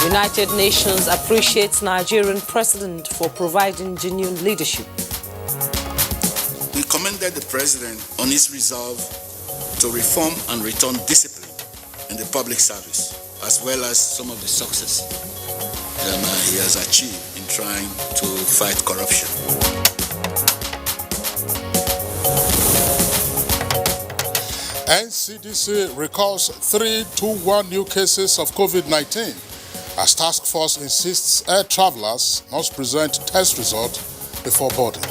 United Nations appreciates Nigerian president for providing genuine leadership. We commended the president on his resolve to reform and return discipline in the public service, as well as some of the success he has achieved in trying to fight corruption. NCDC records 321 new cases of COVID-19 as task force insists air travelers must present test result before boarding.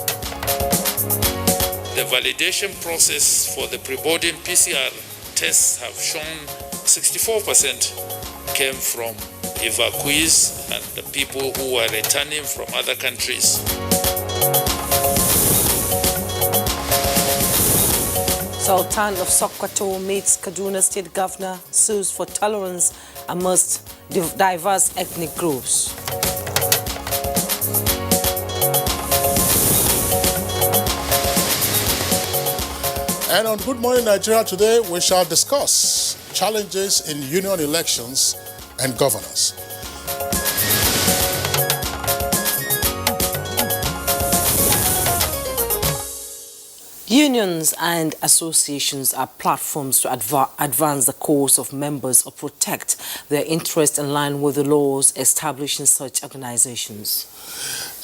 The validation process for the pre-boarding PCR tests have shown 64% came from evacuees and the people who are returning from other countries. Sultan of Sokoto meets Kaduna State Governor, sues for tolerance amongst diverse ethnic groups. And on Good Morning Nigeria today, we shall discuss challenges in union elections and governance. Unions and associations are platforms to advance the cause of members or protect their interests in line with the laws established in such organizations.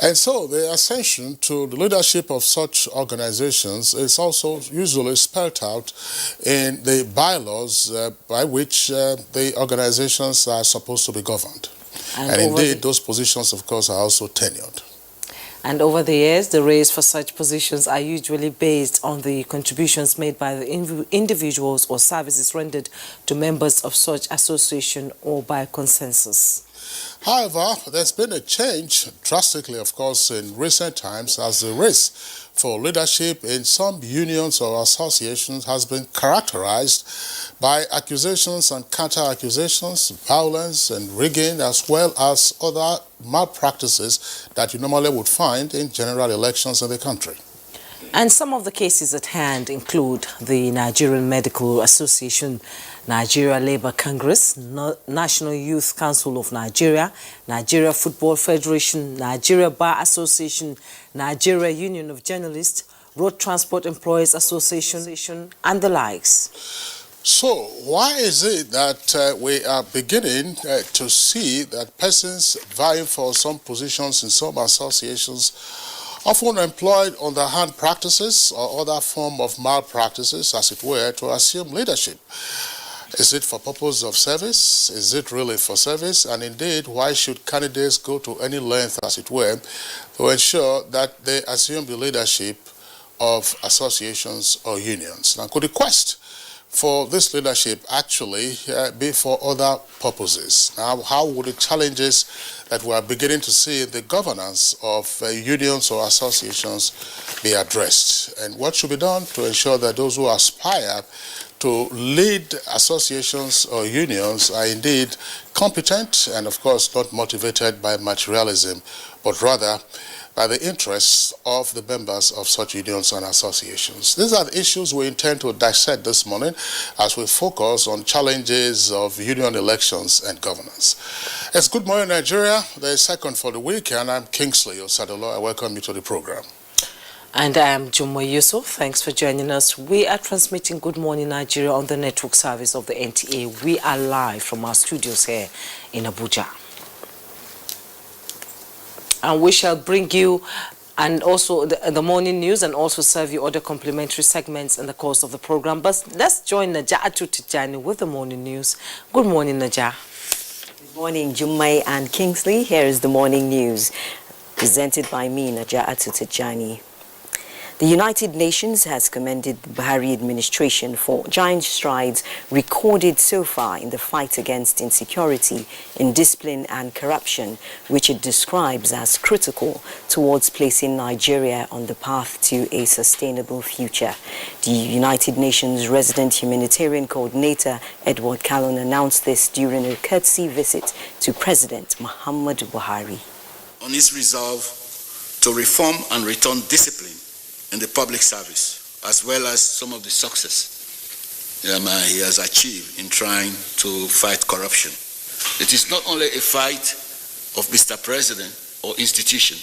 And so the ascension to the leadership of such organizations is also usually spelled out in the bylaws by which the organizations are supposed to be governed. And indeed, those positions, of course, are also tenured. And over the years, the race for such positions are usually based on the contributions made by the individuals or services rendered to members of such association or by consensus. However, there's been a change drastically, of course, in recent times as the race for leadership in some unions or associations has been characterized by accusations and counter-accusations, violence and rigging, as well as other malpractices that you normally would find in general elections in the country. And some of the cases at hand include the Nigerian Medical Association, Nigeria Labour Congress, National Youth Council of Nigeria, Nigeria Football Federation, Nigeria Bar Association, Nigeria Union of Journalists, Road Transport Employees Association, and the likes. So why is it that we are beginning to see that persons vying for some positions in some associations often employed underhand practices or other form of malpractices, as it were, to assume leadership? Is it for purpose of service? Is it really for service? And indeed, why should candidates go to any length, as it were, to ensure that they assume the leadership of associations or unions? Now, could the quest for this leadership actually be for other purposes? Now, how would the challenges that we are beginning to see in the governance of unions or associations be addressed? And what should be done to ensure that those who aspire to lead associations or unions are indeed competent and, of course, not motivated by materialism, but rather by the interests of the members of such unions and associations? These are the issues we intend to dissect this morning as we focus on challenges of union elections and governance. It's Good Morning Nigeria, the second for the week, and I'm Kingsley Osadolo. I welcome you to the program. And I am Jumo Yusuf. Thanks for joining us. We are transmitting Good Morning Nigeria on the network service of the NTA. We are live from our studios here in Abuja. And we shall bring you and also the morning news and also serve you other complimentary segments in the course of the program. But let's join Naja'atu Tijani with the morning news. Good morning, Najah. Good morning, Jummai and Kingsley. Here is the morning news presented by me, Naja'atu Tijani. The United Nations has commended the Buhari administration for giant strides recorded so far in the fight against insecurity, indiscipline and corruption, which it describes as critical towards placing Nigeria on the path to a sustainable future. The United Nations resident humanitarian coordinator Edward Callon announced this during a courtesy visit to President Muhammadu Buhari. On his resolve to reform and return discipline in the public service, as well as some of the success he has achieved in trying to fight corruption. It is not only a fight of Mr. President or institution.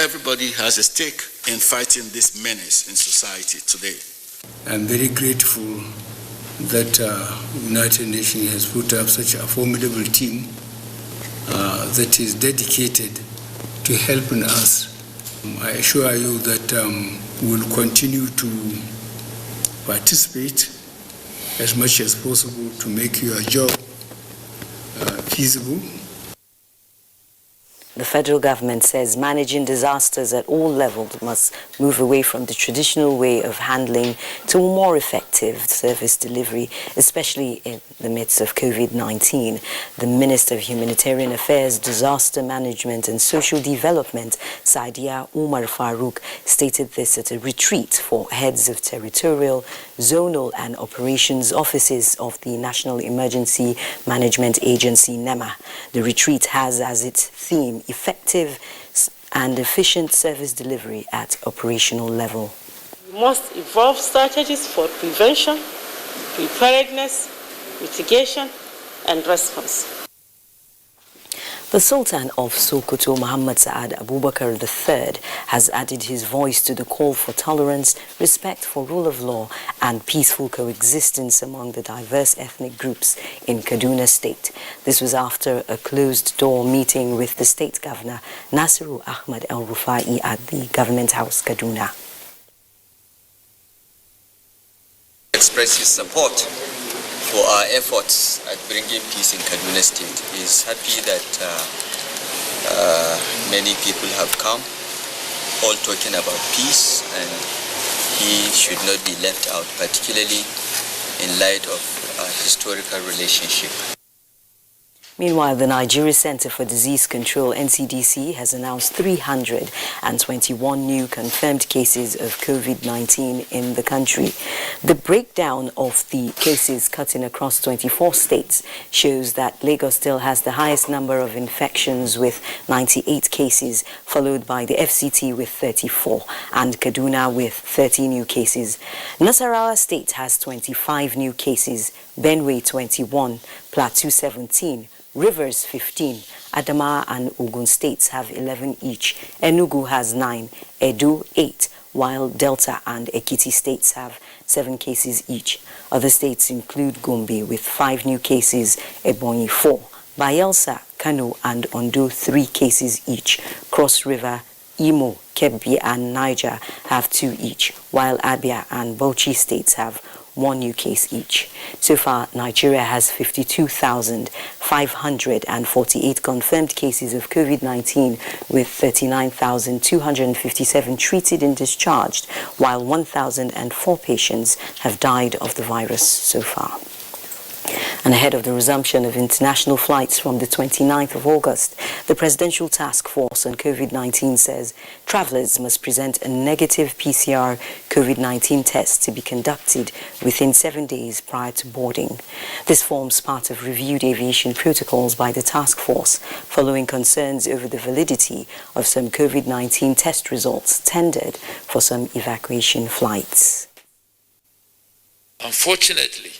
Everybody has a stake in fighting this menace in society today. I'm very grateful that United Nations has put up such a formidable team that is dedicated to helping us. I assure you that we'll continue to participate as much as possible to make your job feasible. The federal government says managing disasters at all levels must move away from the traditional way of handling to a more effective service delivery, especially in the midst of COVID-19. The Minister of Humanitarian Affairs, Disaster Management and Social Development, Saidia Umar Farouk, stated this at a retreat for heads of territorial, zonal and operations offices of the National Emergency Management Agency, NEMA. The retreat has as its theme effective and efficient service delivery at operational level. We must evolve strategies for prevention, preparedness, mitigation, and response. The Sultan of Sokoto, Muhammad Saad Abubakar III, has added his voice to the call for tolerance, respect for rule of law, and peaceful coexistence among the diverse ethnic groups in Kaduna State. This was after a closed-door meeting with the state governor, Nasiru Ahmad El-Rufai, at the Government House, Kaduna. Express his support for our efforts at bringing peace in Kaduna State. He is happy that many people have come, all talking about peace, and he should not be left out, particularly in light of our historical relationship. Meanwhile, the Nigeria Center for Disease Control, NCDC, has announced 321 new confirmed cases of COVID-19 in the country. The breakdown of the cases cutting across 24 states shows that Lagos still has the highest number of infections with 98 cases, followed by the FCT with 34 and Kaduna with 30 new cases. Nasarawa State has 25 new cases, Benue 21, Plateau 17, Rivers 15, Adamawa and Ogun states have 11 each, Enugu has 9, Edo 8, while Delta and Ekiti states have 7 cases each. Other states include Gombe with 5 new cases, Ebonyi 4, Bayelsa, Kano and Ondo 3 cases each, Cross River, Imo, Kebbi and Niger have 2 each, while Abia and Bauchi states have 1 new case each. So far, Nigeria has 52,548 confirmed cases of COVID-19, with 39,257 treated and discharged, while 1,004 patients have died of the virus so far. And ahead of the resumption of international flights from the 29th of August, the Presidential Task Force on COVID-19 says travelers must present a negative PCR COVID-19 test to be conducted within 7 days prior to boarding. This forms part of reviewed aviation protocols by the task force, following concerns over the validity of some COVID-19 test results tendered for some evacuation flights. Unfortunately,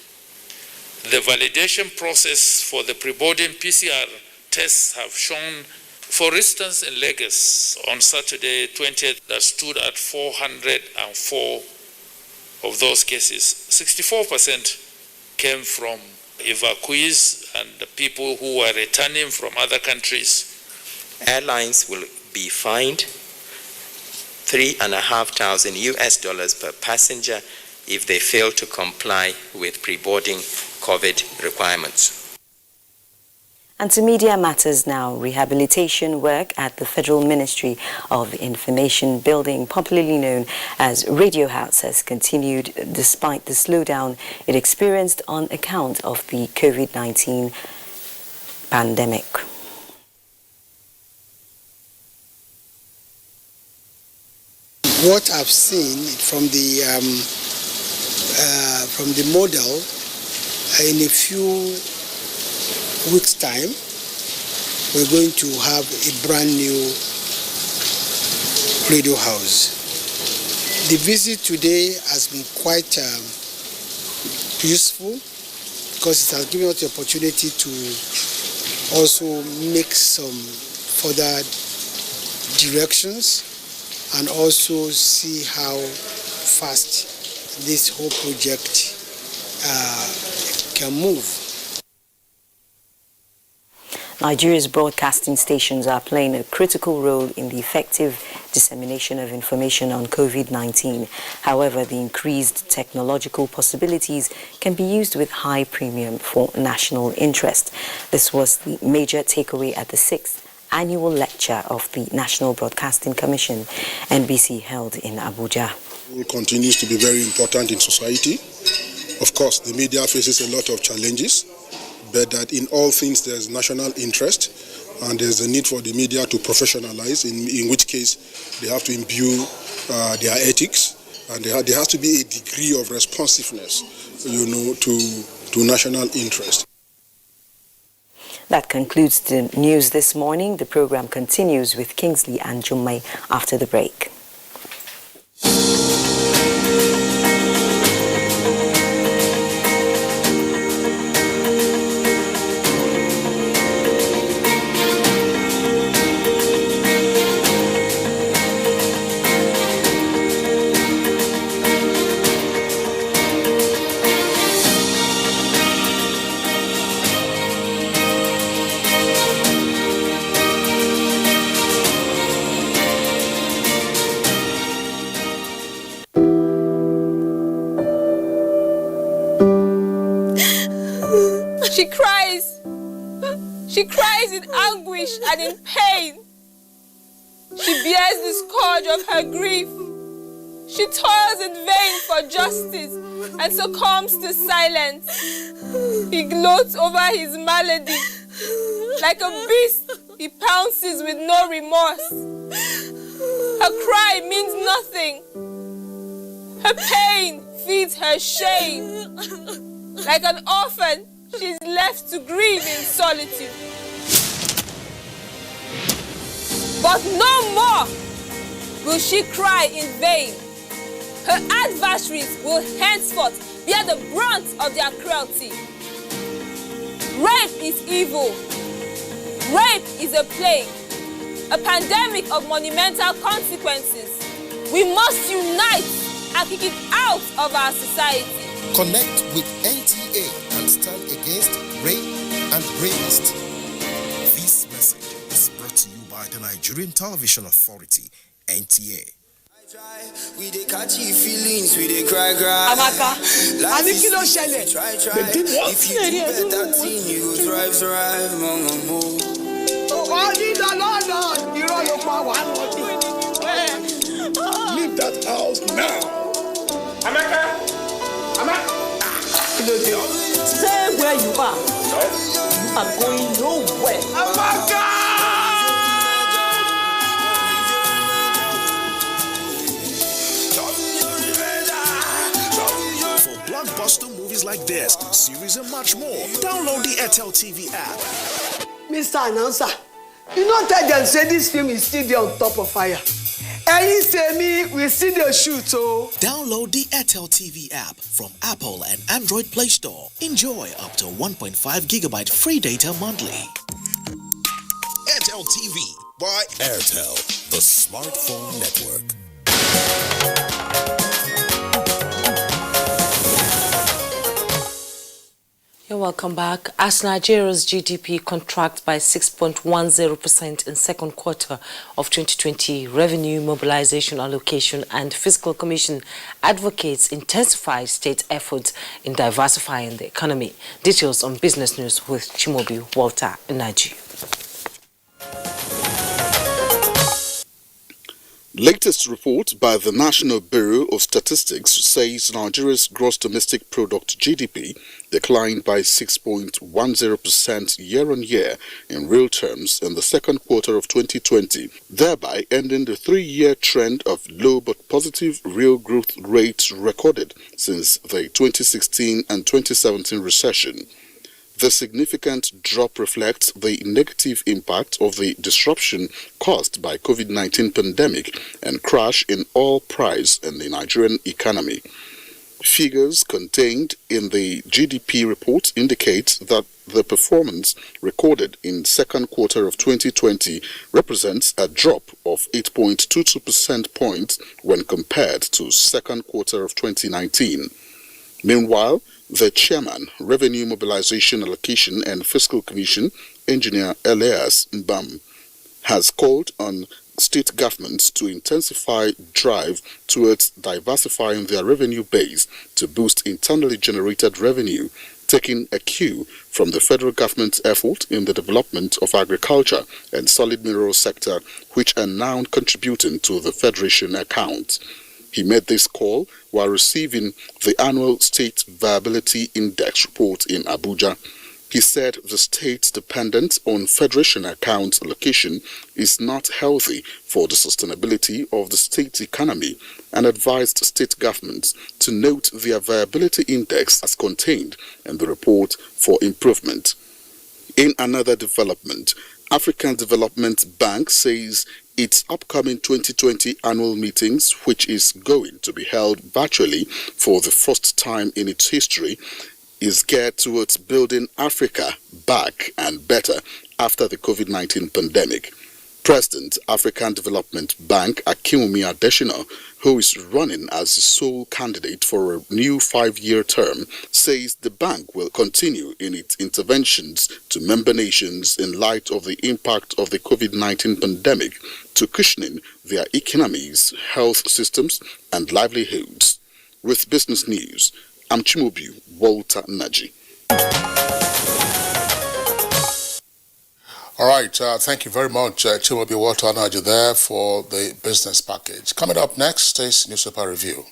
the validation process for the pre-boarding PCR tests have shown, for instance, in Lagos on Saturday 20th, that stood at 404 of those cases. 64% came from evacuees and the people who were returning from other countries. Airlines will be fined $3,500 US per passenger if they fail to comply with pre-boarding COVID requirements. And to media matters now, rehabilitation work at the Federal Ministry of Information Building, popularly known as Radio House, has continued despite the slowdown it experienced on account of the COVID-19 pandemic. What I've seen from the model, in a few weeks' time, we're going to have a brand new radio house. The visit today has been quite useful because it has given us the opportunity to also make some further directions and also see how fast this whole project can move. Nigeria's broadcasting stations are playing a critical role in the effective dissemination of information on COVID-19. However, the increased technological possibilities can be used with high premium for national interest. This was the major takeaway at the 6th annual lecture of the National Broadcasting Commission, NBC, held in Abuja. It continues to be very important in society. Of course, the media faces a lot of challenges, but that in all things there's national interest and there's a need for the media to professionalize, in which case they have to imbue their ethics, and there has to be a degree of responsiveness, to national interest. That concludes the news this morning. The program continues with Kingsley and Jummai after the break. She cries in anguish and in pain. She bears the scourge of her grief. She toils in vain for justice and succumbs to silence. He gloats over his malady. Like a beast, he pounces with no remorse. Her cry means nothing. Her pain feeds her shame. Like an orphan, she's left to grieve in solitude. But no more will she cry in vain. Her adversaries will henceforth bear the brunt of their cruelty. Rape is evil. Rape is a plague, a pandemic of monumental consequences. We must unite and kick it out of our society. Connect with NTA and stand against rape and rapists. This message is brought to you by the Nigerian Television Authority, NTA. We dey catch feelings, we dey cry. Amaka, Ami kilo shele. Try. If you do better thing, you go thrive, mama. Leave that house now. Amaka. Stay where you are. You are going nowhere. Amaka! For blockbuster movies like this, series and much more, download the Airtel TV app. Mr. Announcer, you don't tell them say this film is still there on top of fire. And you say me, we see the shoot, so. Download the Airtel TV app from Apple and Android Play Store. Enjoy up to 1.5 gigabyte free data monthly. Airtel TV by Airtel, the smartphone network. You're welcome back. As Nigeria's GDP contracts by 6.10% in second quarter of 2020, Revenue Mobilization Allocation and Fiscal Commission advocates intensified state efforts in diversifying the economy. Details on Business News with Chimobi Walter Naji. Latest report by the National Bureau of Statistics says Nigeria's gross domestic product GDP declined by 6.10% year-on-year in real terms in the second quarter of 2020, thereby ending the three-year trend of low but positive real growth rates recorded since the 2016 and 2017 recession. The significant drop reflects the negative impact of the disruption caused by COVID-19 pandemic and crash in oil price in the Nigerian economy. Figures contained in the GDP report indicate that the performance recorded in second quarter of 2020 represents a drop of 8.22% points when compared to second quarter of 2019. Meanwhile, the chairman, Revenue Mobilization Allocation and Fiscal Commission, Engineer Elias Mbam, has called on state governments to intensify drive towards diversifying their revenue base to boost internally generated revenue, taking a cue from the federal government's effort in the development of agriculture and solid mineral sector, which are now contributing to the federation account. He made this call while receiving the annual State Viability Index report in Abuja. He said the state's dependence on federation account allocation is not healthy for the sustainability of the state economy and advised state governments to note their viability index as contained in the report for improvement. In another development, African Development Bank says its upcoming 2020 annual meetings, which is going to be held virtually for the first time in its history, is geared towards building Africa back and better after the COVID-19 pandemic. President, African Development Bank, Akinwumi Adesina, who is running as the sole candidate for a new 5-year term, says the bank will continue in its interventions to member nations in light of the impact of the COVID-19 pandemic to cushioning their economies, health systems, and livelihoods. With Business News, I'm Chimobi Walter Naji. All right, thank you very much, Chimobi Walter Naji there for the business package. Coming up next is Newspaper Review.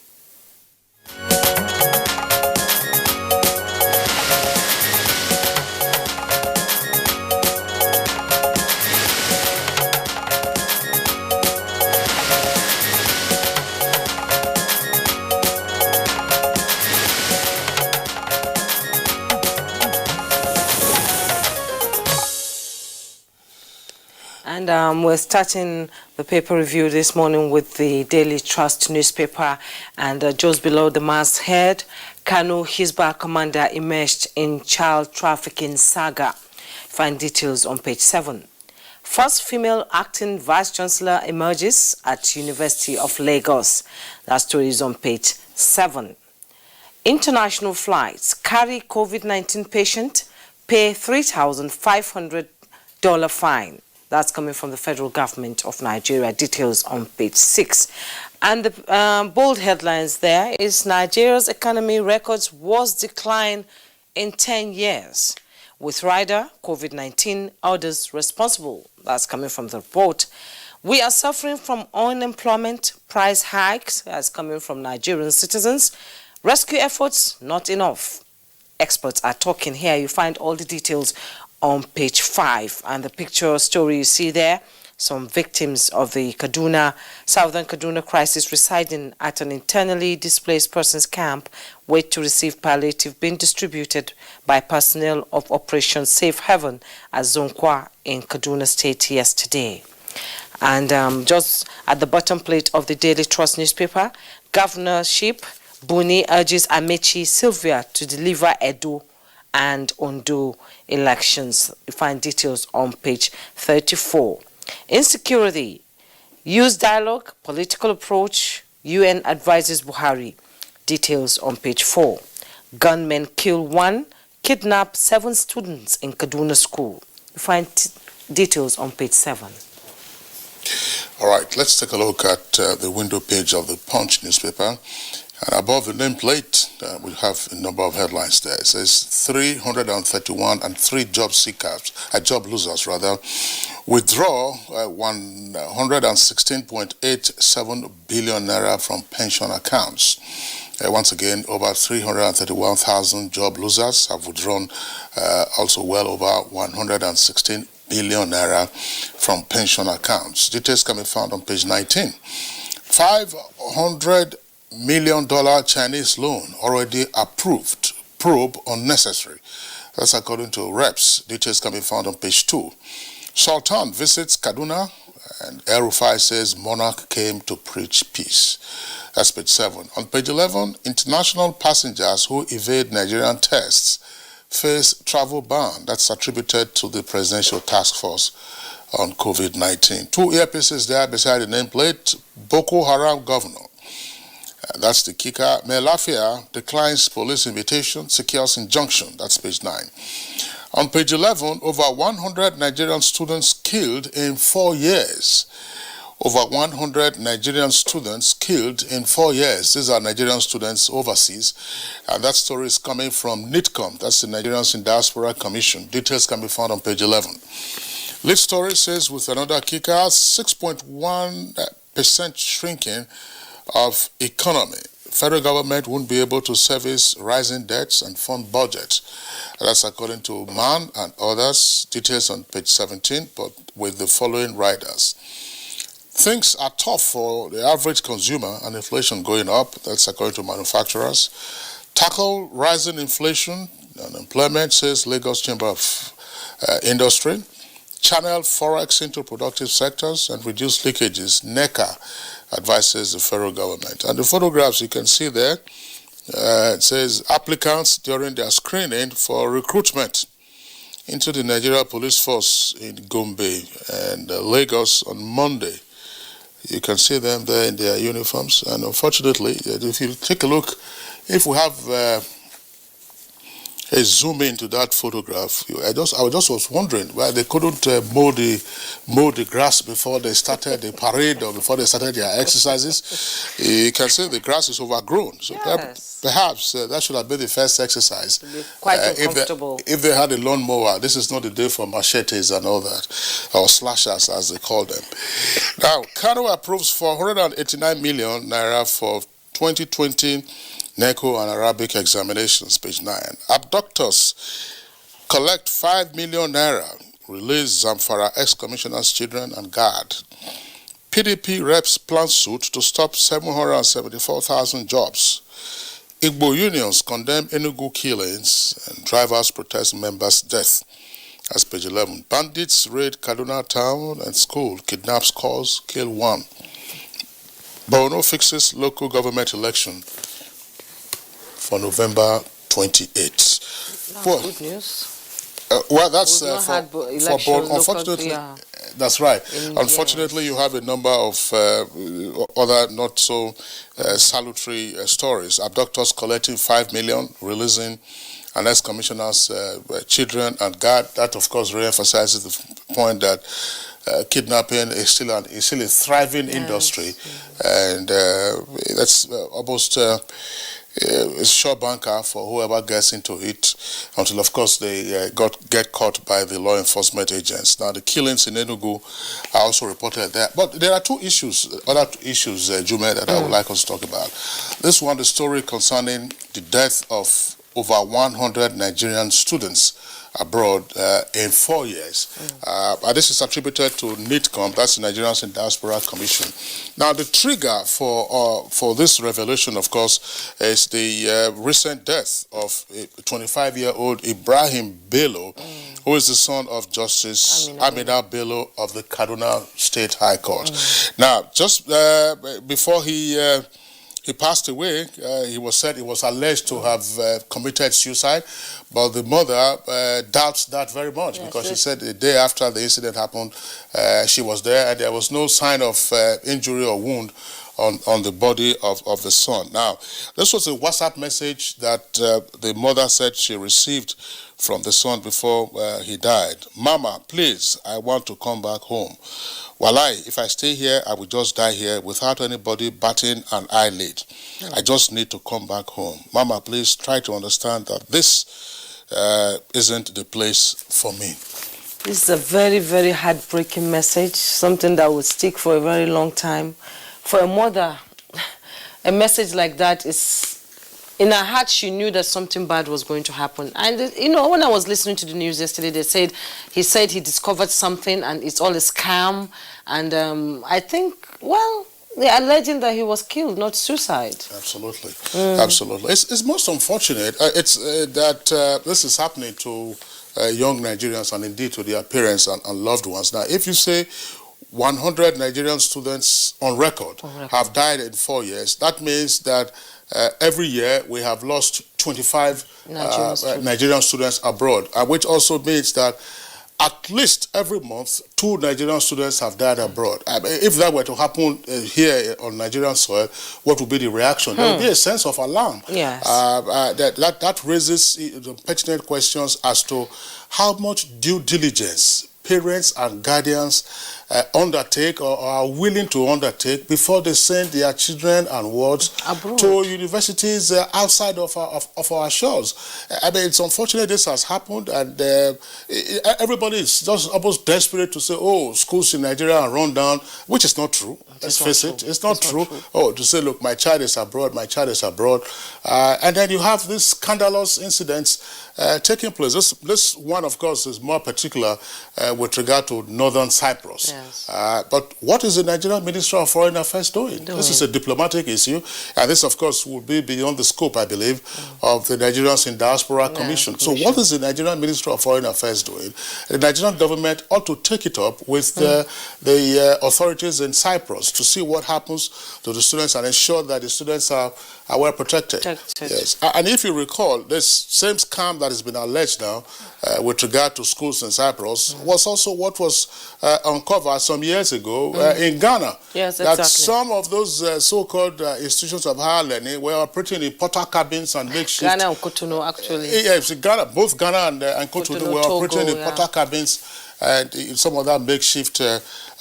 And we're starting the paper review this morning with the Daily Trust newspaper. And just below the masthead, Kano Hisbah commander emerged in child trafficking saga. Find details on page 7. First female acting vice chancellor emerges at University of Lagos. That story is on page 7. International flights carry COVID-19 patient, pay $3,500 fine. That's coming from the federal government of Nigeria. Details on page 6. And the bold headlines there is Nigeria's economy records worst decline in 10 years. With rider, COVID-19, others responsible. That's coming from the report. We are suffering from unemployment, price hikes. That's coming from Nigerian citizens. Rescue efforts, not enough. Experts are talking here. You find all the details on page 5, and the picture story you see there, some victims of the Southern Kaduna crisis residing at an internally displaced persons camp wait to receive palliative being distributed by personnel of Operation Safe Haven at Zonkwa in Kaduna State yesterday. And just at the bottom plate of the Daily Trust newspaper, governorship, Buni urges Amechi Sylvia to deliver Edo and Ondo elections. You find details on page 34. Insecurity, use dialogue, political approach, UN advises Buhari. Details on page 4. Gunmen kill 1, kidnapped 7 students in Kaduna school. You find details on page 7. All right, let's take a look at the window page of the Punch newspaper. And above the nameplate, we have a number of headlines there. It says 331 and 3 job seekers, job losers rather, withdraw 116.87 billion naira from pension accounts. Once again, over 331,000 job losers have withdrawn also well over 116 billion naira from pension accounts. Details can be found on page 19. $500 million Chinese loan already approved. Probe unnecessary. That's according to reps. Details can be found on page 2. Sultan visits Kaduna and El Rufai says monarch came to preach peace. That's page 7. On page 11, international passengers who evade Nigerian tests face travel ban. That's attributed to the Presidential Task Force on COVID-19. 2 earpieces there beside the nameplate. Boko Haram governor. That's the kicker. Melafia declines police invitation, secures injunction. That's page 9. On page 11, over 100 Nigerian students killed in 4 years. Over 100 Nigerian students killed in 4 years. These are Nigerian students overseas. And that story is coming from NITCOM. That's the Nigerians in Diaspora Commission. Details can be found on page 11. Lead story says with another kicker, 6.1% shrinking of economy. Federal government won't be able to service rising debts and fund budget. That's according to Mann and others. Details on page 17, but with the following riders. Things are tough for the average consumer and inflation going up. That's according to manufacturers. Tackle rising inflation and employment, says Lagos Chamber of Industry. Channel forex into productive sectors and reduce leakages. NECA advises the federal government. And the photographs you can see there, it says applicants during their screening for recruitment into the Nigeria Police Force in Gombe and Lagos on Monday. You can see them there in their uniforms. And unfortunately, if you take a look, if we have a zoom into that photograph, I just was wondering why they couldn't mow the grass before they started the parade or before they started their exercises. You can see the grass is overgrown. So yes, perhaps that should have been the first exercise. Quite uncomfortable. If they had a lawnmower, this is not the day for machetes and all that, or slashers as they call them. Now, Kano approves 489 million naira for 2020 NECO and Arabic examinations, page 9. Abductors collect 5 million naira, release Zamfara ex-commissioner's children and guard. PDP reps plan suit to stop 774,000 jobs. Igbo unions condemn Enugu killings and drivers protest members' death. That's page 11. Bandits raid Kaduna town and school, kidnap scores, kill 1. Borno fixes local government election for November 28th. Well, good news. Well, that's for Borno. Unfortunately, that's right. Unfortunately, you have a number of other not so salutary stories. Abductors collecting 5 million, releasing an ex-commissioner's children and guard. That, of course, re-emphasizes the point that kidnapping is still a thriving industry, and that's almost it's sure banker for whoever gets into it, until of course they get caught by the law enforcement agents. Now the killings in Enugu are also reported there, but there are other issues, Jume, that I would like us to talk about. This one, the story concerning the death of over 100 Nigerian students abroad in 4 years. And this is attributed to NITCOM, that's the Nigerians in Diaspora Commission. Now, the trigger for this revelation, of course, is the recent death of a 25-year-old Ibrahim Bello, who is the son of Justice Amina Bello of the Kaduna State High Court. Now, just before he passed away, he was alleged to have committed suicide, but the mother doubts that very much, because she said the day after the incident happened, she was there and there was no sign of injury or wound on the body of the son. Now, this was a WhatsApp message that the mother said she received from the son before he died. Mama, please, I want to come back home. Walai, if I stay here, I will just die here without anybody batting an eyelid. I just need to come back home. Mama, please try to understand that this isn't the place for me. This is a very, very heartbreaking message, something that would stick for a very long time. For a mother, a message like that is, in her heart, she knew that something bad was going to happen. And, you know, when I was listening to the news yesterday, he said he discovered something and it's all a scam. And I think, well, they are alleging that he was killed, not suicide. Absolutely. Absolutely. It's most unfortunate. That this is happening to young Nigerians and indeed to their parents and loved ones. Now, if you say 100 Nigerian students on record have died in 4 years, that means that every year we have lost 25 Nigerian students abroad, which also means that at least every month 2 Nigerian students have died abroad. I mean, if that were to happen here on Nigerian soil, what would be the reaction? There would be a sense of alarm. Yes. That raises pertinent questions as to how much due diligence parents and guardians undertake or are willing to undertake before they send their children and wards abroad to universities outside of our shores. I mean, it's unfortunate this has happened, and everybody is just almost desperate to say, oh, schools in Nigeria are run down, which is not true. Let's face it, it's not true. Oh, to say, look, my child is abroad, my child is abroad. And then you have these scandalous incidents taking place. This one, of course, is more particular with regard to northern Cyprus. Yes. But what is the Nigerian Minister of Foreign Affairs doing? This is a diplomatic issue, and this, of course, will be beyond the scope, I believe, of the Nigerians in Diaspora Commission. So what is the Nigerian Minister of Foreign Affairs doing? The Nigerian government ought to take it up with the authorities in Cyprus to see what happens to the students and ensure that the students are well protected. Yes. And if you recall, this same scam that has been alleged now with regard to schools in Cyprus was also what was uncovered some years ago in Ghana. Yes, that some of those so-called institutions of higher learning were operating in porter cabins and makeshift. Ghana and Cotonou, actually. Yes, Ghana, both Ghana and Cotonou were operating in porter cabins and some of that makeshift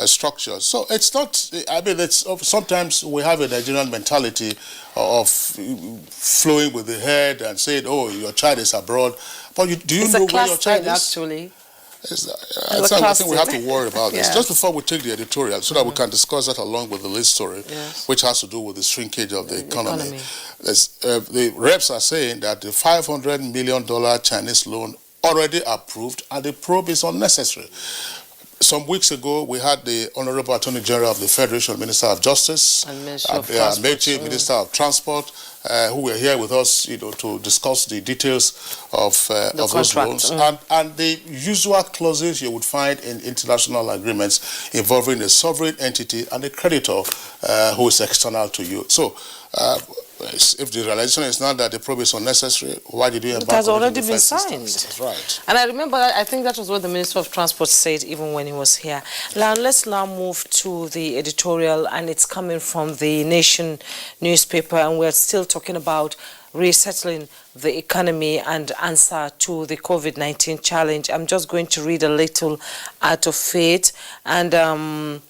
structures. So it's not, I mean, sometimes we have a Nigerian mentality of flowing with the head and saying, oh, your child is abroad. But do you know where your child is? Actually. I think we have to worry about this. Just before we take the editorial, so that we can discuss that along with the lead story, which has to do with the shrinkage of the economy. The reps are saying that the $500 million Chinese loan already approved and the probe is unnecessary. Some weeks ago, we had the Honorable Attorney General of the Federation, Minister of Justice, and Minister of Transport, who were here with us, to discuss the details of those loans and the usual clauses you would find in international agreements involving a sovereign entity and a creditor who is external to you. So, if the realization is not that the probe is unnecessary, why did you embark on it? It has already been signed. That's right. And I remember, I think that was what the Minister of Transport said even when he was here. Now, let's now move to the editorial, and it's coming from the Nation newspaper, and we're still talking about resettling the economy and answer to the COVID-19 challenge. I'm just going to read a little out of it, and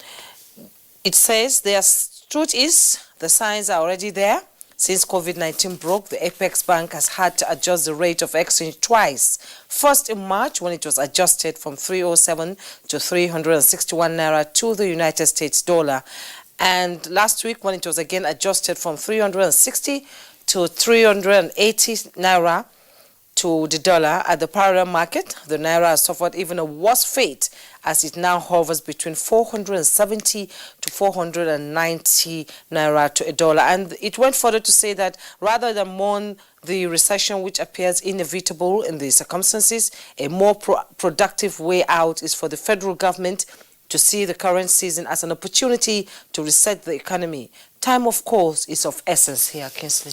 it says, the truth is, the signs are already there. Since COVID-19 broke, the Apex Bank has had to adjust the rate of exchange twice. First in March, when it was adjusted from 307 to 361 naira to the United States dollar. And last week, when it was again adjusted from 360 to 380 naira to the dollar at the parallel market, the naira has suffered even a worse fate as it now hovers between 470 to 490 naira to a dollar. And it went further to say that rather than mourn the recession, which appears inevitable in the circumstances, a more productive way out is for the federal government to see the current season as an opportunity to reset the economy. Time, of course, is of essence here, Kingsley.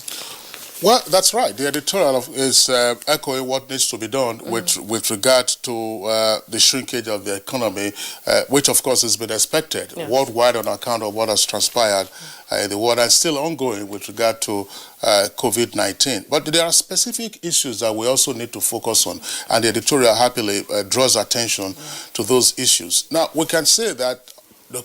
Well, that's right. The editorial is echoing what needs to be done with regard to the shrinkage of the economy, which of course has been expected worldwide on account of what has transpired in the world and still ongoing with regard to COVID-19. But there are specific issues that we also need to focus on, and the editorial happily draws attention to those issues. Now, we can say that the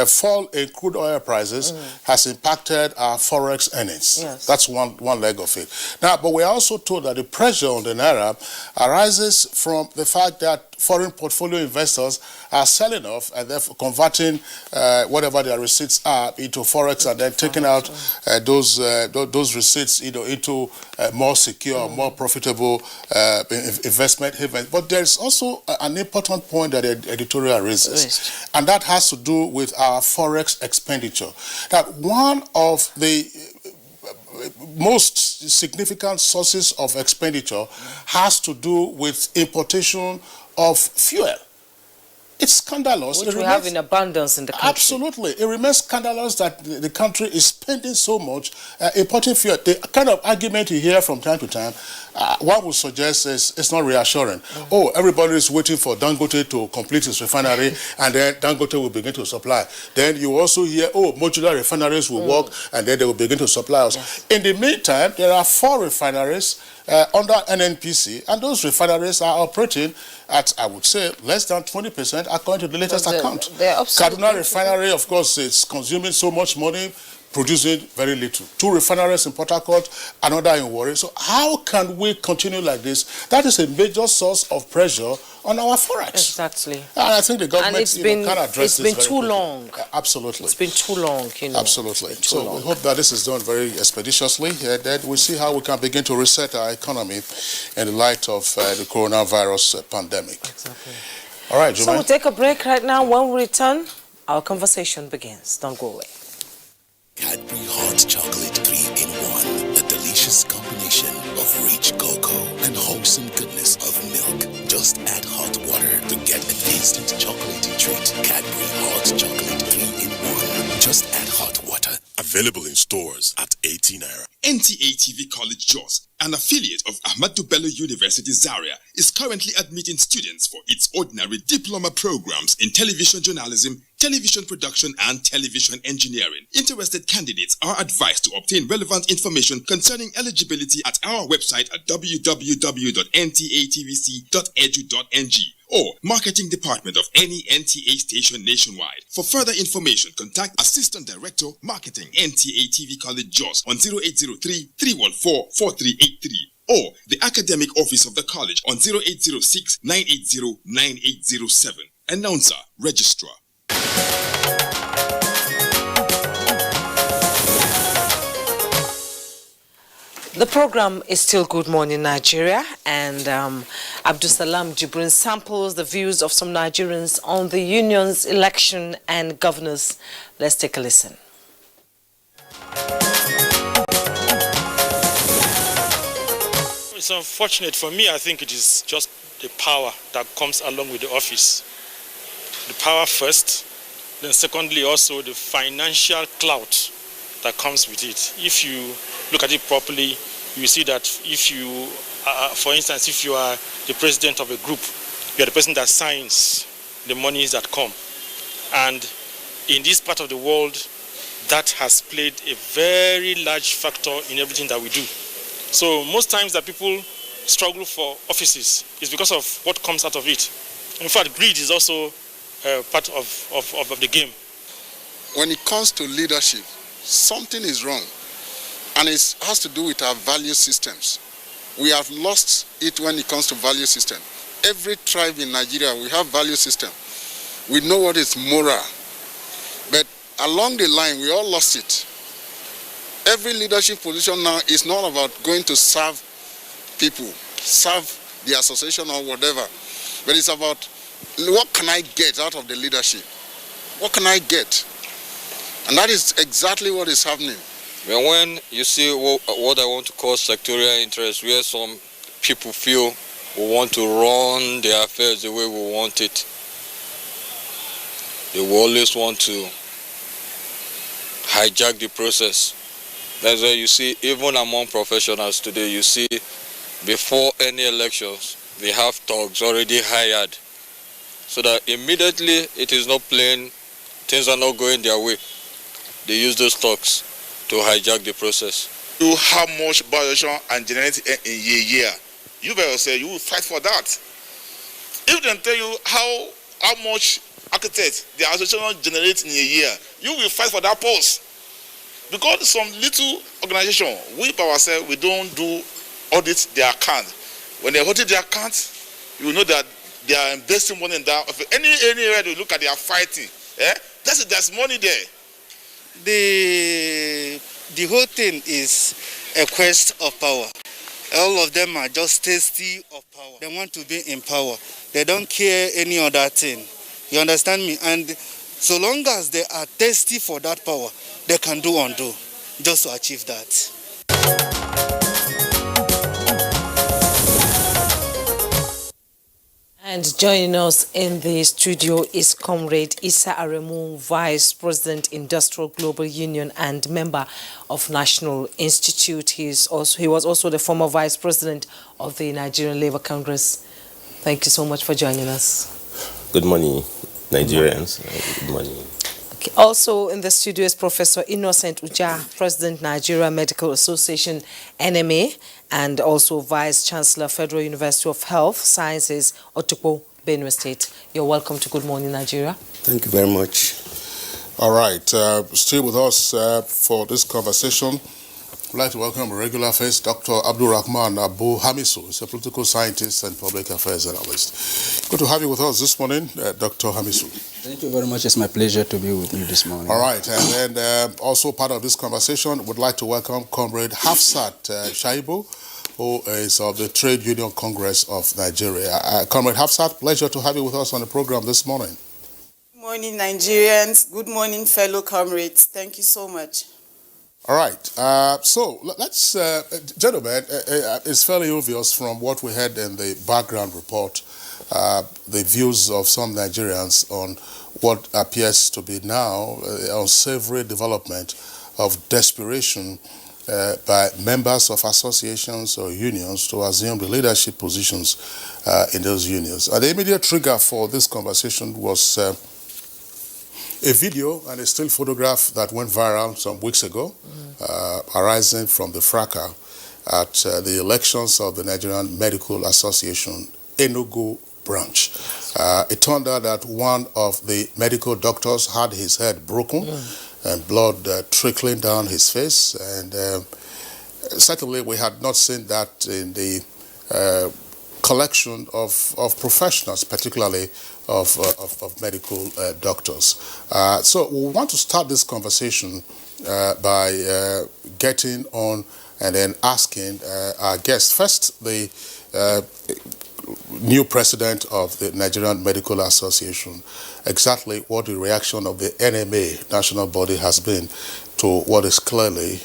fall in crude oil prices has impacted our forex earnings. Yes. That's one leg of it. Now, but we are also told that the pressure on the naira arises from the fact that foreign portfolio investors are selling off and therefore converting whatever their receipts are into forex and then taking out those receipts into more secure, more profitable investment havens. But there's also an important point that the editorial raises, and that has to do with our forex expenditure. That one of the most significant sources of expenditure has to do with importation of fuel. It's scandalous. Which we have in abundance in the country. Absolutely. It remains scandalous that the country is spending so much importing fuel. The kind of argument you hear from time to time, one would suggest is it's not reassuring. Oh, everybody is waiting for Dangote to complete his refinery and then Dangote will begin to supply. Then you also hear, oh, modular refineries will work and then they will begin to supply us. Yes. In the meantime, there are 4 refineries under NNPC, and those refineries are operating at, I would say, less than 20% according to the latest account. Kaduna Refinery, of course, is consuming so much money, producing very little. 2 refineries in Port Harcourt, another in Warri. So how can we continue like this? That is a major source of pressure on our forex. Exactly. And I think the government can address this. It's been too long. Absolutely. It's been too long. Absolutely. So we hope that this is done very expeditiously. That we see how we can begin to reset our economy in the light of the coronavirus pandemic. Exactly. All right, Jumai. So we'll take a break right now. When we return, our conversation begins. Don't go away. Cadbury Hot Chocolate 3-in-1, a delicious combination of rich cocoa and wholesome goodness of milk. Just add hot water to get an instant chocolatey treat. Cadbury Hot Chocolate 3-in-1. Just add hot water. Available in stores at 18 naira. NTA TV College Jos, an affiliate of Ahmadu Bello University Zaria, is currently admitting students for its ordinary diploma programs in television journalism, television production, and television engineering. Interested candidates are advised to obtain relevant information concerning eligibility at our website at www.ntatvc.edu.ng or marketing department of any NTA station nationwide. For further information, contact Assistant Director, Marketing, NTA TV College Jos on 0803-314-4383 or the Academic Office of the College on 0806-980-9807. Announcer, Registrar. The program is still Good Morning Nigeria, and Abdusalam Jibrin samples the views of some Nigerians on the union's election and governors. Let's take a listen. It's unfortunate for me. I think it is just the power that comes along with the office. The power first, then secondly also the financial clout that comes with it. If you look at it properly, you see that if you, for instance, if you are the president of a group, you are the person that signs the monies that come. And in this part of the world, that has played a very large factor in everything that we do. So most times that people struggle for offices is because of what comes out of it. In fact, greed is also part of the game. When it comes to leadership, something is wrong, and it has to do with our value systems. We have lost it when it comes to value system. Every tribe in Nigeria, we have value system. We know what is moral, but along the line, we all lost it. Every leadership position now is not about going to serve people, serve the association or whatever, but it's about what can I get out of the leadership? What can I get? And that is exactly what is happening. But when you see what I want to call sectorial interest, where some people feel we want to run their affairs the way we want it, they will always want to hijack the process. That's why you see, even among professionals today, you see before any elections, they have thugs already hired. So that immediately it is not plain, things are not going their way. They use those thugs to hijack the process. You how much violation and generate in a year. You better say you will fight for that. If they tell you how much architects the association generates in a year, you will fight for that post. Because some little organization, we by ourselves, we don't do audit their account. When they audit their account, you will know that they are investing money in that. Anywhere they look at, they are fighting. There's money there. The whole thing is a quest of power. All of them are just thirsty of power. They want to be in power. They don't care any other thing. You understand me? And so long as they are thirsty for that power, they can do undo just to achieve that. And joining us in the studio is Comrade Issa Aremu, Vice President, Industrial Global Union and member of National Institute. He was also the former Vice President of the Nigerian Labour Congress. Thank you so much for joining us. Good morning, Nigerians. Good morning. Okay. Also in the studio is Professor Innocent Uja, President, Nigeria Medical Association, NMA, and also Vice Chancellor, Federal University of Health Sciences, Otukpo, Benue State. You're welcome to Good Morning, Nigeria. Thank you very much. All right, still with us for this conversation, I'd like to welcome a regular face, Dr. Abdul Rahman Abu Hamisu. He's a political scientist and public affairs analyst. Good to have you with us this morning, Dr. Hamisu. Thank you very much. It's my pleasure to be with you this morning. All right, and then also part of this conversation, would like to welcome Comrade Hafsat Shaibu, who is of the Trade Union Congress of Nigeria. Comrade Hafsat, pleasure to have you with us on the program this morning. Good morning, Nigerians. Good morning, fellow comrades. Thank you so much. All right. So let's, gentlemen, it's fairly obvious from what we heard in the background report, the views of some Nigerians on what appears to be now unsavory development of desperation by members of associations or unions to assume the leadership positions in those unions. The immediate trigger for this conversation was a video and a still photograph that went viral some weeks ago, arising from the fracas at the elections of the Nigerian Medical Association Enugu branch. It turned out that one of the medical doctors had his head broken and blood trickling down his face, and certainly we had not seen that in the collection of professionals, particularly of medical doctors. So we want to start this conversation by getting on and then asking our guests. First, the new president of the Nigerian Medical Association, exactly what the reaction of the NMA, national body, has been to what is clearly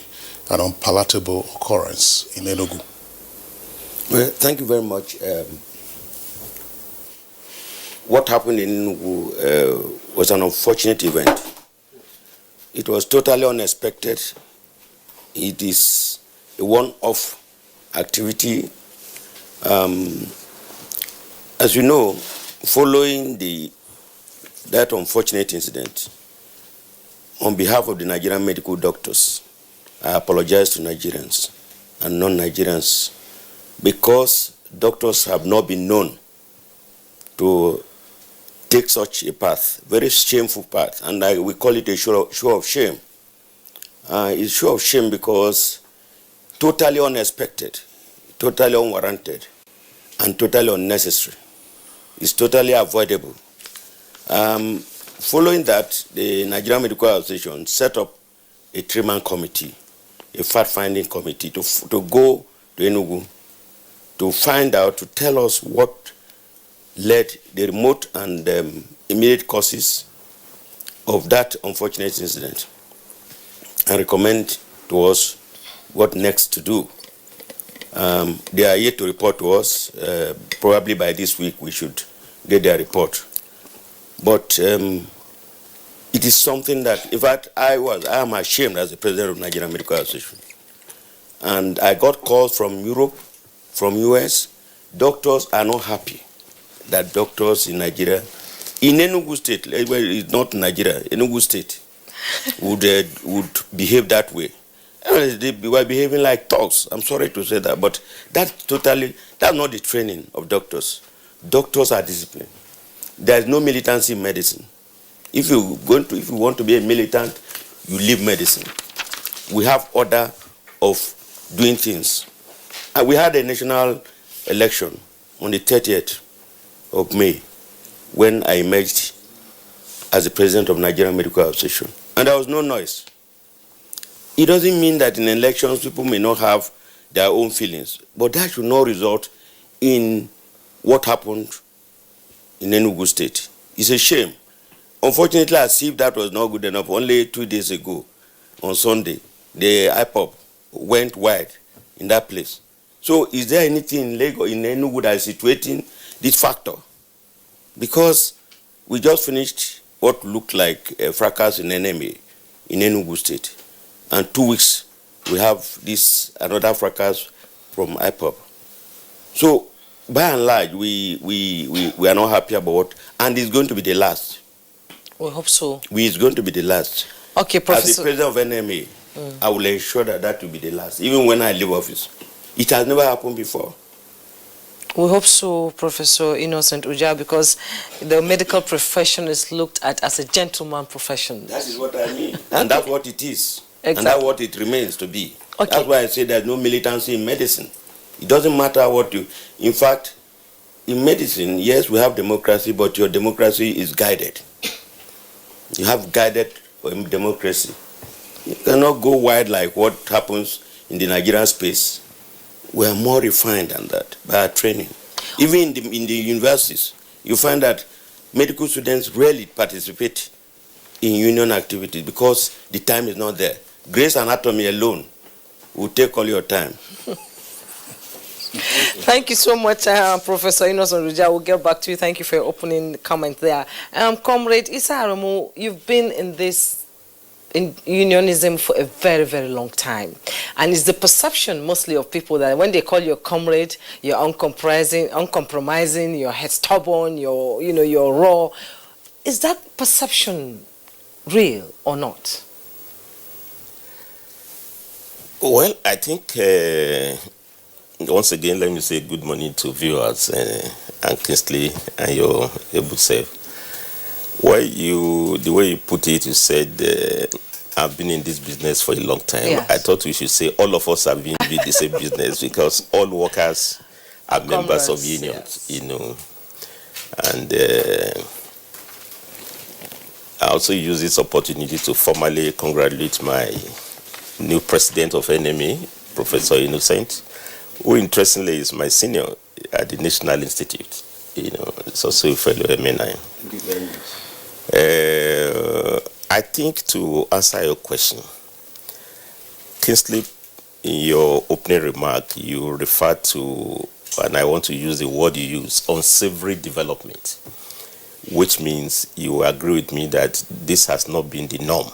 an unpalatable occurrence in Enugu. Well, thank you very much. What happened in Enugu was an unfortunate event. It was totally unexpected. It is a one-off activity. As you know, following that unfortunate incident, on behalf of the Nigerian medical doctors, I apologize to Nigerians and non-Nigerians because doctors have not been known to take such a path, very shameful path, and we call it a show of shame. It's a show of shame because totally unexpected, totally unwarranted, and totally unnecessary. It's totally avoidable. Following that, the Nigerian Medical Association set up a three-man committee, a fact-finding committee to go to Enugu to find out, to tell us what led the remote and immediate causes of that unfortunate incident and recommend to us what next to do. They are yet to report to us. Probably by this week we should get their report. But It is something that, in fact, I am ashamed as the president of Nigerian Medical Association. And I got calls from Europe, from US. Doctors are not happy that doctors in Nigeria, in Enugu State, well, it's not Nigeria, Enugu State, would behave that way. They were behaving like thugs. I'm sorry to say that, but that's not the training of doctors. Doctors are disciplined. There is no militancy in medicine. If you want to be a militant, you leave medicine. We have order of doing things. And we had a national election on the 30th of May when I emerged as the president of Nigerian Medical Association. And there was no noise. It doesn't mean that in elections people may not have their own feelings, but that should not result in what happened in Enugu State. It's a shame. Unfortunately, as if that was not good enough, only 2 days ago, on Sunday, the IPOP went wide in that place. So is there anything in Lagos, in Enugu, that is situating this factor? Because we just finished what looked like a fracas in NMA in Enugu State. And 2 weeks, we have another fracas from IPOP. So by and large, we are not happy about what, and it's going to be the last. We hope so. It's going to be the last. Okay, Professor. As the president of NMA, I will ensure that will be the last, even when I leave office. It has never happened before. We hope so, Professor Innocent Uja, because the medical profession is looked at as a gentleman profession. That is what I mean. And that's what it is. Exactly. And that's what it remains to be. Okay. That's why I say there's no militancy in medicine. It doesn't matter what you... In fact, in medicine, yes, we have democracy, but your democracy is guided. You have guided democracy. You cannot go wide like what happens in the Nigerian space. We are more refined than that by our training. Even in the universities, you find that medical students rarely participate in union activities because the time is not there. Grace anatomy alone will take all your time. Thank you so much, Professor Innocent Uja. We'll get back to you. Thank you for your opening comment there. Comrade Issa Aramo, you've been in unionism for a very, very long time. And it's the perception mostly of people that when they call you a comrade, you're uncompromising, you're stubborn, you're raw. Is that perception real or not? Well, I think, once again, let me say good morning to viewers and Kingsley and your able self. The way you put it, you said, I've been in this business for a long time. Yes. I thought we should say all of us have been in the same business because all workers are members of unions, yes. And I also use this opportunity to formally congratulate my new president of NMA, Professor Innocent, who interestingly is my senior at the National Institute. It's also a fellow MNI. Thank you very much. I think to answer your question, Kingsley, in your opening remark, you referred to, and I want to use the word you use, unsavory development, which means you agree with me that this has not been the norm.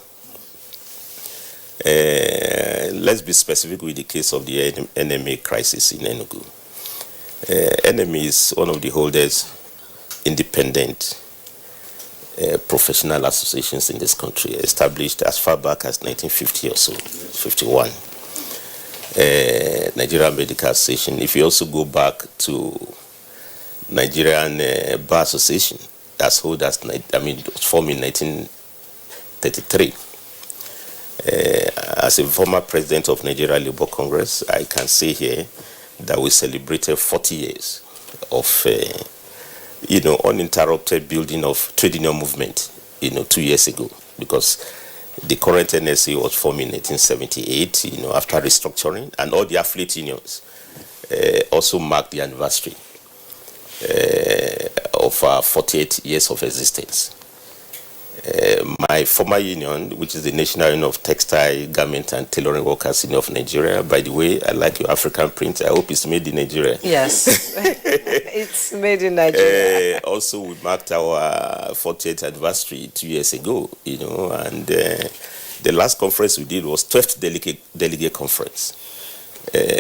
Let's be specific with the case of the NMA crisis in Enugu. NMA is one of the oldest independent professional associations in this country, established as far back as 1950 or so, 51. Nigerian Medical Association. If you also go back to Nigerian Bar Association, that's old as, it was formed in 1933. As a former president of Nigeria Labour Congress, I can say here that we celebrated 40 years of uninterrupted building of trade union movement, 2 years ago, because the current NSA was formed in 1978, after restructuring, and all the affiliate unions also marked the anniversary of our 48 years of existence. my former union, which is the National Union of Textile, Garment and Tailoring Workers Union of Nigeria. By the way, I like your African print. I hope it's made in Nigeria. Yes, it's made in Nigeria. Also, we marked our 40th anniversary 2 years ago, and the last conference we did was 12th delegate conference.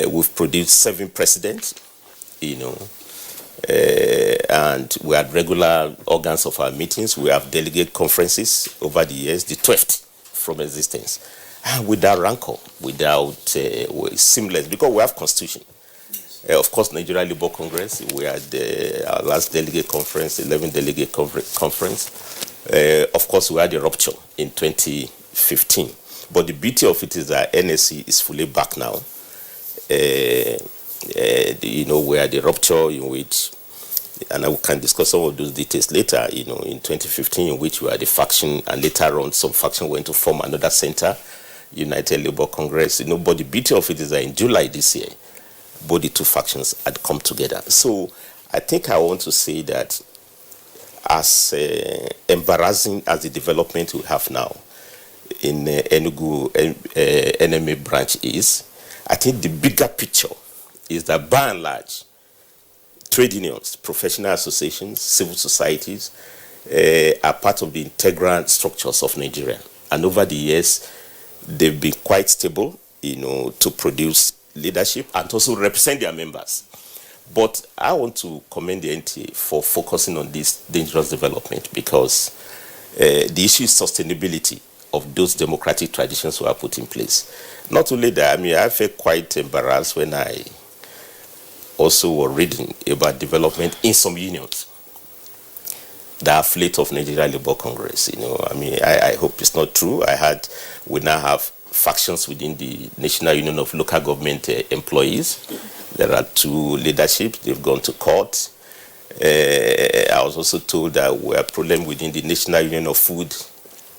We've produced 7 presidents, and we had regular organs of our meetings. We have delegate conferences over the years, the 12th from existence. And without rancor, without seamless, because we have constitution. Of course, Nigeria Labour Congress, we had our last delegate conference, 11 delegate conference. Of course, we had a rupture in 2015. But the beauty of it is that NSC is fully back now. We had a rupture in which, and I can discuss some of those details later, in 2015, in which we had a faction, and later on some faction went to form another center, United Labour Congress. But the beauty of it is that in July this year, both the two factions had come together. So I think I want to say that as embarrassing as the development we have now in Enugu NMA branch is, I think the bigger picture is that by and large, trade unions, professional associations, civil societies are part of the integral structures of Nigeria. And over the years, they've been quite stable, to produce leadership and also represent their members. But I want to commend the NTA for focusing on this dangerous development, because the issue is sustainability of those democratic traditions we have put in place. Not only that, I felt quite embarrassed when I also were reading about development in some unions, the affiliate of Nigeria Labour Congress. I hope it's not true. We now have factions within the National Union of Local Government Employees. There are 2 leaderships. They've gone to court. I was also told that we have a problem within the National Union of Food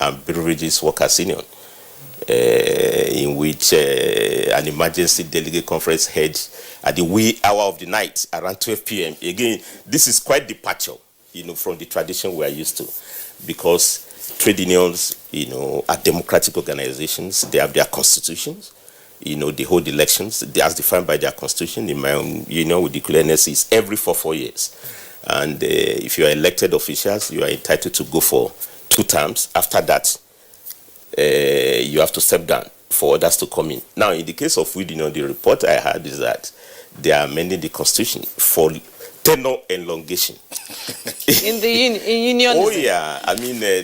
and Beverages Workers Union, in which an emergency delegate conference held at the wee hour of the night, around 12 p.m. Again, this is quite departure, from the tradition we are used to, because trade unions, are democratic organizations. They have their constitutions. They hold elections. They are defined by their constitution. In my own, we declare NSCs every 4 years. And if you are elected officials, you are entitled to go for 2 terms. After that, you have to step down for others to come in. Now, in the case of WID, the report I had is that they are amending the constitution for tenure elongation. in union. Oh yeah,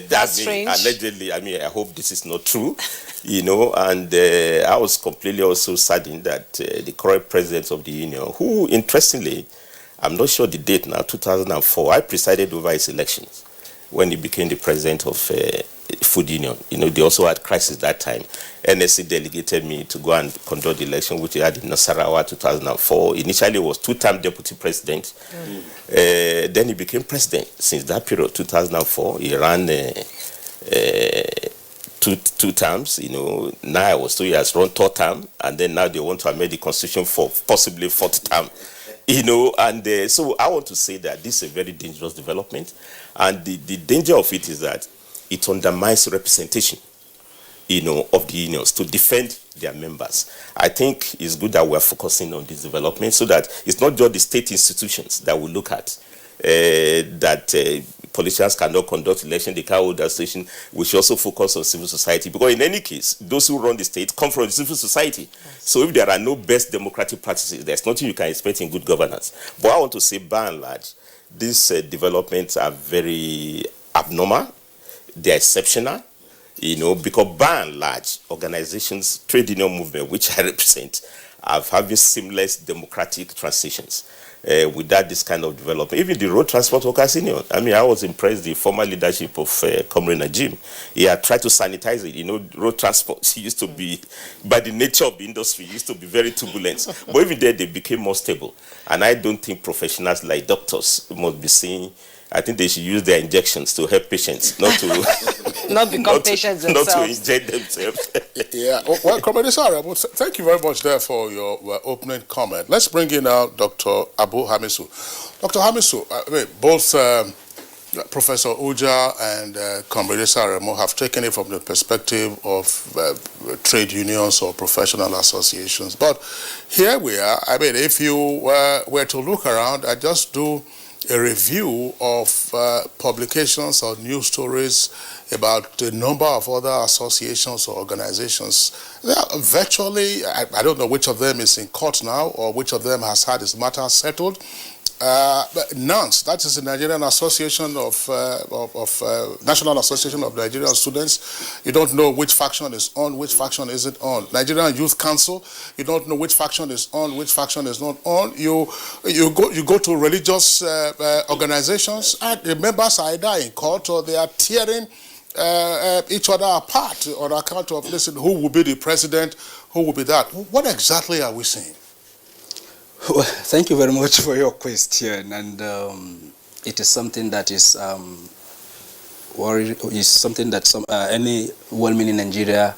that's strange. Allegedly. I hope this is not true. And I was completely also saddened that the current president of the union, who interestingly, I'm not sure the date now, 2004, I presided over his elections when he became the president of Food Union. They also had crisis that time. NSC delegated me to go and conduct the election, which they had in Nasarawa 2004. Initially, he was 2-term deputy president. Then he became president. Since that period, 2004, he ran two terms. Now I was 2 years, run 3rd term, and then now they want to amend the constitution for possibly 4th term. And so I want to say that this is a very dangerous development, and the danger of it is that it undermines representation, of the unions to defend their members. I think it's good that we are focusing on this development so that it's not just the state institutions that we look at, that politicians cannot conduct election, they can't hold association. We should also focus on civil society, because in any case, those who run the state come from the civil society. Yes. So if there are no best democratic practices, there's nothing you can expect in good governance. But I want to say, by and large, these developments are very abnormal. They're exceptional, because by and large, organizations, trade union movement, which I represent, are having seamless democratic transitions without this kind of development. Even the Road Transport Workers Union, I was impressed the former leadership of Comrade Najim. He had tried to sanitize it. Road transport used to be, by the nature of the industry, used to be very turbulent. But even there, they became more stable. And I don't think professionals like doctors must be seeing. I think they should use their injections to help patients, not to not become patients themselves. Not to inject themselves. Yeah. Well, Comrade Sarah, thank you very much there for your opening comment. Let's bring in now Dr. Abu Hamisu. Dr. Hamisu, both Professor Uja and Comrade Saremo have taken it from the perspective of trade unions or professional associations. But here we are. I mean, if you were to look around, I just do a review of publications or news stories about the number of other associations or organizations. They are virtually, I don't know which of them is in court now or which of them has had its matter settled. But NANS, that is the Nigerian Association of National Association of Nigerian Students. You don't know which faction is on, which faction isn't on. Nigerian Youth Council, you don't know which faction is on, which faction is not on. You go to religious organizations, and the members are either in court or they are tearing each other apart on account of, listen, who will be the president, who will be that. What exactly are we seeing? Well, thank you very much for your question, and it is something that is something that any well-meaning Nigeria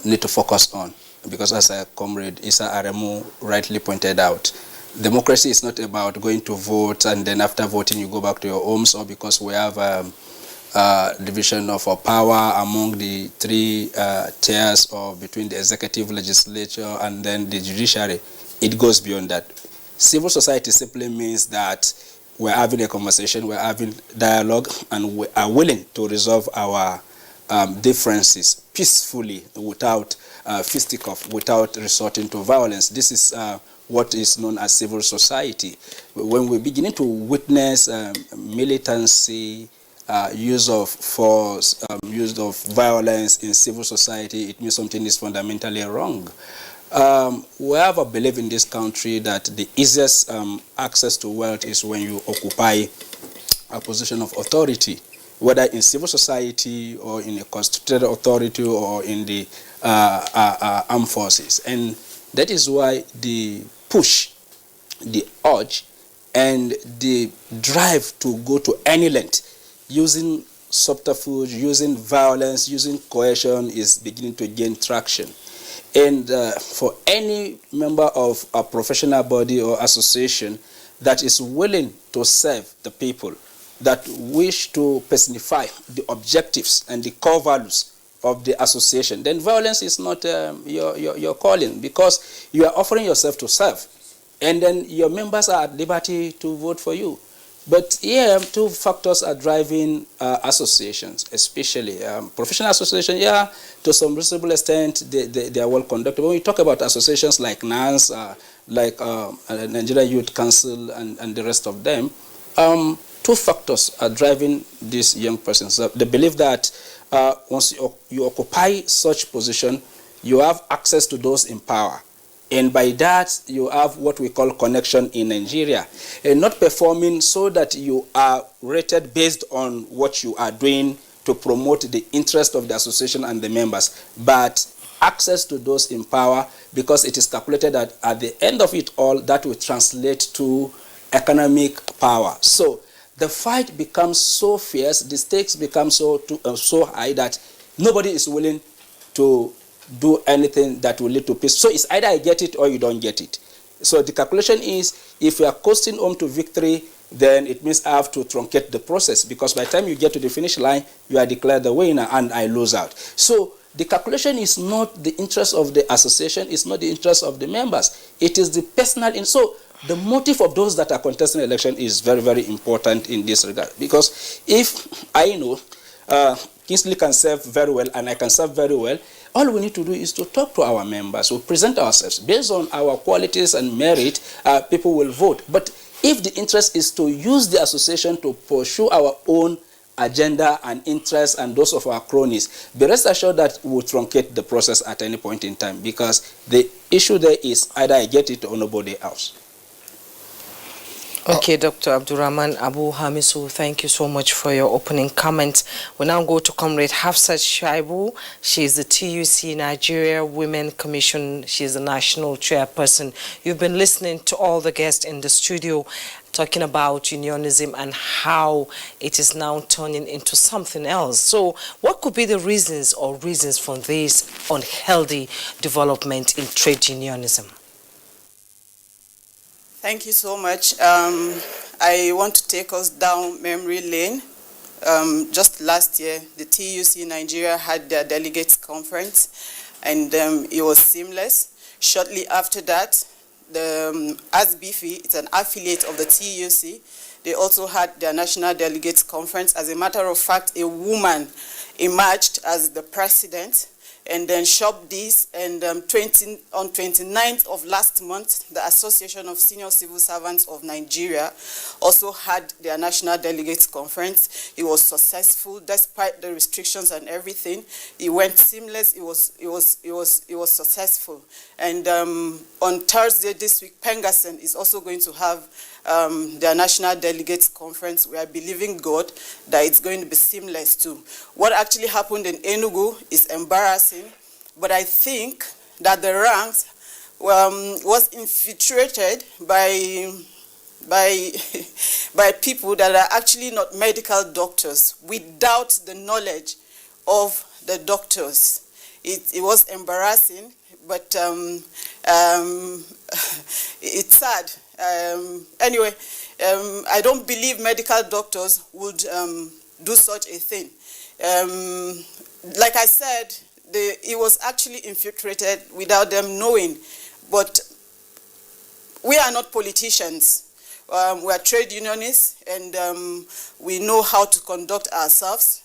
need to focus on, because as a comrade Isa Aremu rightly pointed out, democracy is not about going to vote and then after voting you go back to your homes, or because we have division of power among the three tiers or between the executive, legislature, and then the judiciary. It goes beyond that. Civil society simply means that we're having a conversation, we're having dialogue, and we are willing to resolve our differences peacefully without fisticuff, without resorting to violence. This is what is known as civil society. When we're beginning to witness militancy, use of force, use of violence in civil society, it means something is fundamentally wrong. We have a belief in this country that the easiest access to wealth is when you occupy a position of authority, whether in civil society or in a constituted authority or in the armed forces. And that is why the push, the urge, and the drive to go to any length, using subterfuge, using violence, using coercion is beginning to gain traction. And for any member of a professional body or association that is willing to serve the people, that wish to personify the objectives and the core values of the association, then violence is not your calling, because you are offering yourself to serve. And then your members are at liberty to vote for you. But here, two factors are driving associations, especially professional associations. Yeah, to some reasonable extent, they are well conducted. When we talk about associations like NANS, like Nigerian Youth Council, and the rest of them, two factors are driving these young persons. They believe that once you occupy such position, you have access to those in power. And by that, you have what we call connection in Nigeria. And not performing so that you are rated based on what you are doing to promote the interest of the association and the members, but access to those in power, because it is calculated that at the end of it all, that will translate to economic power. So the fight becomes so fierce, the stakes become so high that nobody is willing to do anything that will lead to peace. So it's either I get it or you don't get it. So the calculation is, if you are coasting home to victory, then it means I have to truncate the process, because by the time you get to the finish line, you are declared the winner and I lose out. So the calculation is not the interest of the association, it's not the interest of the members. It is the personal. So the motive of those that are contesting the election is very, very important in this regard. Because if I know Kingsley can serve very well and I can serve very well, all we need to do is to talk to our members. We present ourselves. Based on our qualities and merit, people will vote. But if the interest is to use the association to pursue our own agenda and interests and those of our cronies, be rest assured that we will truncate the process at any point in time, because the issue there is either I get it or nobody else. Okay, Dr. Abdurrahman Abu Hamisu, thank you so much for your opening comments. We now go to Comrade Hafsat Shaibu. She is the TUC Nigeria Women Commission. She is the national chairperson. You've been listening to all the guests in the studio talking about unionism and how it is now turning into something else. So what could be the reasons for this unhealthy development in trade unionism? Thank you so much. I want to take us down memory lane. Just last year, the TUC Nigeria had their delegates conference, and it was seamless. Shortly after that, the ASBIFI, it's an affiliate of the TUC, they also had their national delegates conference. As a matter of fact, a woman emerged as the president, and then shopped this, and on 29th of last month, the Association of Senior Civil Servants of Nigeria also had their national delegates conference. It was successful despite the restrictions and everything. It went seamless. It was successful. And on Thursday this week, Pengassen is also going to have their national delegates conference. We are believing God that it's going to be seamless too. What actually happened in Enugu is embarrassing, but I think that the ranks was infiltrated by people that are actually not medical doctors without the knowledge of the doctors. It was embarrassing, but it's sad. Anyway, I don't believe medical doctors would do such a thing. Like I said, it was actually infiltrated without them knowing. But we are not politicians. We are trade unionists, and we know how to conduct ourselves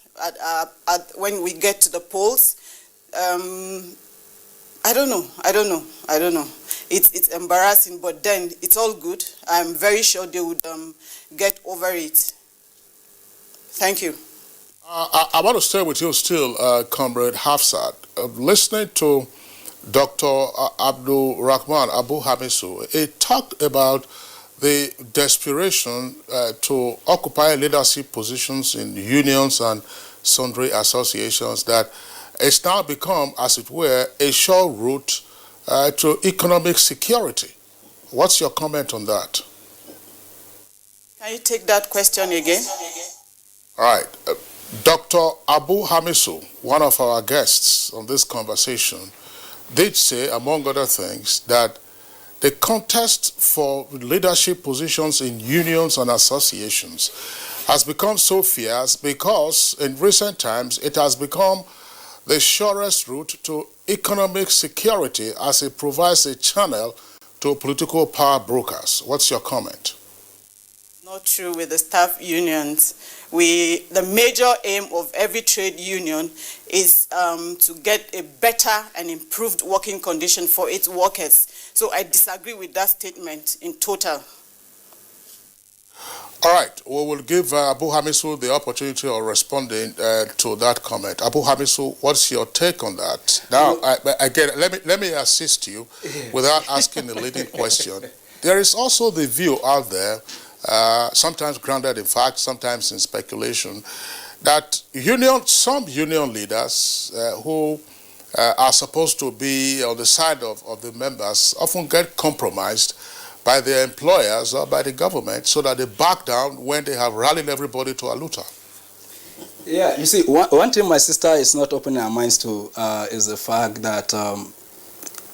when we get to the polls. I don't know. It's embarrassing, but then it's all good. I'm very sure they would get over it. Thank you. I want to stay with you still, Comrade Hafsat. Listening to Dr. Abdul Rahman Abu Hamisu, he talked about the desperation to occupy leadership positions in unions and sundry associations, that it's now become, as it were, a sure route to economic security. What's your comment on that? Can you take that question again? All right. Dr. Abu Hamisu, one of our guests on this conversation, did say, among other things, that the contest for leadership positions in unions and associations has become so fierce because in recent times it has become the surest route to economic security, as it provides a channel to political power brokers. What's your comment? Not true with the staff unions. The major aim of every trade union is to get a better and improved working condition for its workers. So I disagree with that statement in total. All right, we will give Abu Hamisu the opportunity of responding to that comment. Abu Hamisu, what's your take on that? Now, again, let me assist you without asking a leading question. There is also the view out there, sometimes grounded in fact, sometimes in speculation, that some union leaders who are supposed to be on the side of the members often get compromised by their employers or by the government, so that they back down when they have rallied everybody to a looter. Yeah, you see, one thing my sister is not opening her minds to is the fact that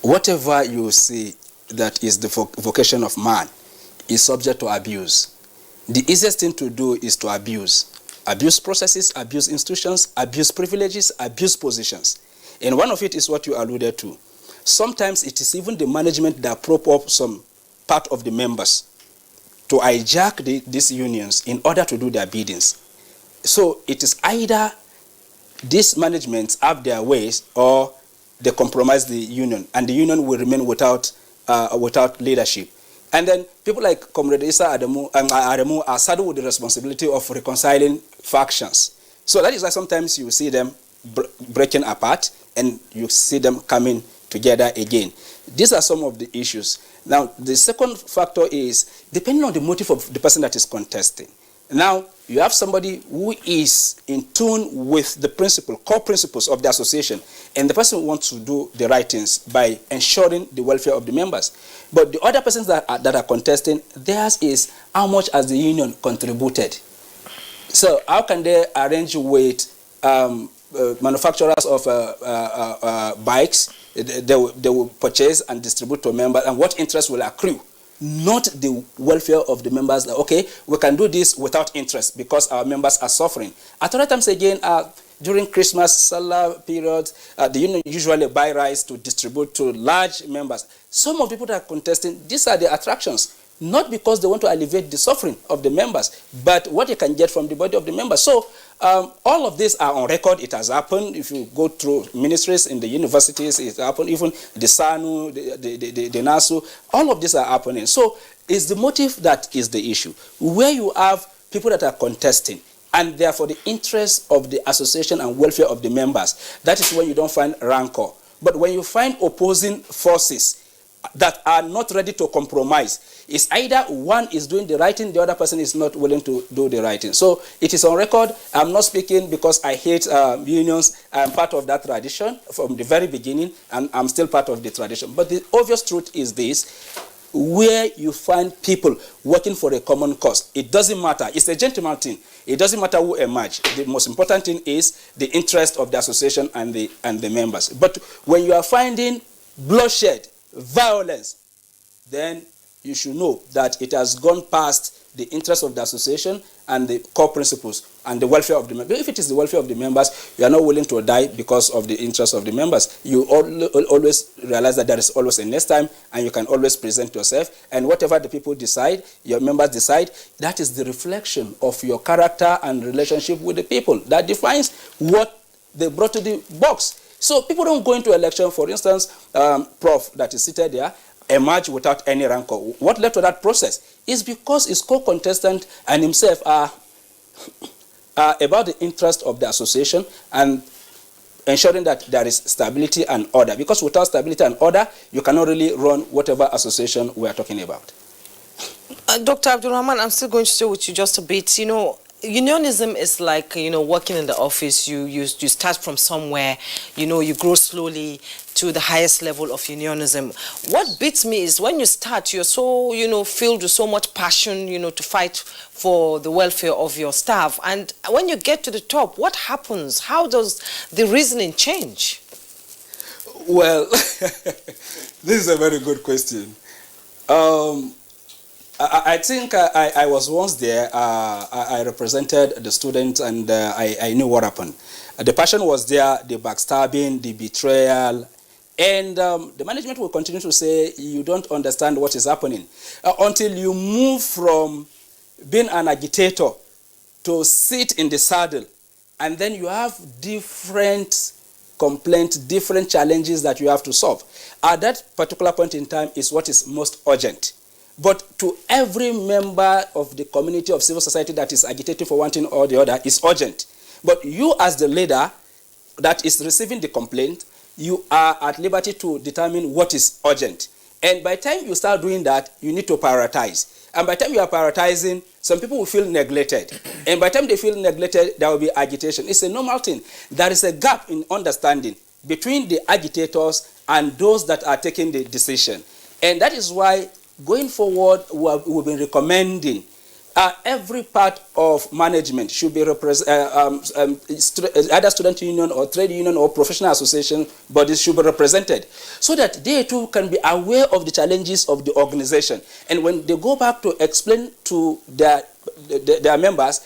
whatever you see that is the vocation of man is subject to abuse. The easiest thing to do is to abuse. Abuse processes, abuse institutions, abuse privileges, abuse positions. And one of it is what you alluded to. Sometimes it is even the management that prop up some part of the members to hijack these unions in order to do their biddings. So it is either these managements have their ways, or they compromise the union, and the union will remain without leadership. And then people like Comrade Isa Aremu are saddled with the responsibility of reconciling factions. So that is why sometimes you see them breaking apart and you see them coming together again. These are some of the issues. Now, the second factor is depending on the motive of the person that is contesting. Now, you have somebody who is in tune with the core principles of the association, and the person wants to do the right things by ensuring the welfare of the members. But the other persons that are contesting, theirs is how much has the union contributed. So how can they arrange with manufacturers of bikes? They will purchase and distribute to members, and what interest will accrue not the welfare of the members. Okay, we can do this without interest because our members are suffering. At other times again, during Christmas, Salah period, the union usually buy rice to distribute to large members. Some of the people that are contesting, these are the attractions, not because they want to alleviate the suffering of the members, but what they can get from the body of the members. So all of these are on record. It has happened. If you go through ministries in the universities, it happened. Even the SANU, the NASU, all of these are happening. So it's the motive that is the issue. Where you have people that are contesting, and therefore the interest of the association and welfare of the members, that is when you don't find rancor. But when you find opposing forces that are not ready to compromise, it's either one is doing the right thing, the other person is not willing to do the right thing. So it is on record. I'm not speaking because I hate unions. I'm part of that tradition from the very beginning, and I'm still part of the tradition. But the obvious truth is this: where you find people working for a common cause, it doesn't matter. It's a gentleman thing. It doesn't matter who emerge. The most important thing is the interest of the association and the members. But when you are finding bloodshed, violence, then you should know that it has gone past the interest of the association and the core principles and the welfare of the members. If it is the welfare of the members, you are not willing to die because of the interest of the members. You always realize that there is always a next time, and you can always present yourself. And whatever the people decide, your members decide, that is the reflection of your character and relationship with the people. That defines what they brought to the box. So people don't go into election, for instance, Prof that is seated there, emerge without any rancor. What led to that process is because his co-contestant and himself are about the interest of the association and ensuring that there is stability and order. Because without stability and order, you cannot really run whatever association we are talking about. Dr. Abdulrahman, I'm still going to stay with you just a bit. You know, unionism is like, you know, working in the office. You start from somewhere, you know, you grow slowly to the highest level of unionism. What beats me is when you start, you're so, you know, filled with so much passion, you know, to fight for the welfare of your staff. And when you get to the top, what happens? How does the reasoning change? Well, this is a very good question. I think I was once there. I represented the students, and I knew what happened. The passion was there, the backstabbing, the betrayal, and the management will continue to say, you don't understand what is happening. Until you move from being an agitator to sit in the saddle, and then you have different complaints, different challenges that you have to solve. At that particular point in time is what is most urgent. But to every member of the community of civil society that is agitating for one thing or the other is urgent. But you as the leader that is receiving the complaint, you are at liberty to determine what is urgent. And by the time you start doing that, you need to prioritize. And by the time you are prioritizing, some people will feel neglected. And by the time they feel neglected, there will be agitation. It's a normal thing. There is a gap in understanding between the agitators and those that are taking the decision. And that is why going forward, we've been recommending every part of management should be either student union or trade union or professional association bodies should be represented, so that they too can be aware of the challenges of the organization. And when they go back to explain to their members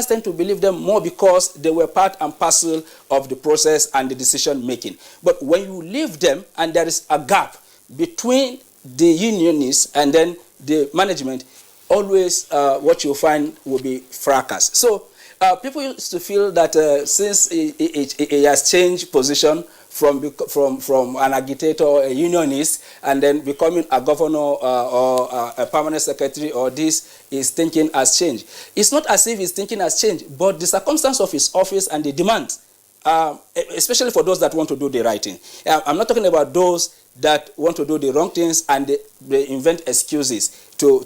tend to believe them more because they were part and parcel of the process and the decision making. But when you leave them and there is a gap between the unionists and then the management, always what you find will be fracas. So people used to feel that since he has changed position from an agitator or a unionist and then becoming a governor or a permanent secretary, or this, his thinking has changed. It's not as if his thinking has changed, but the circumstance of his office and the demands, especially for those that want to do the right thing. I'm not talking about those that want to do the wrong things and they invent excuses to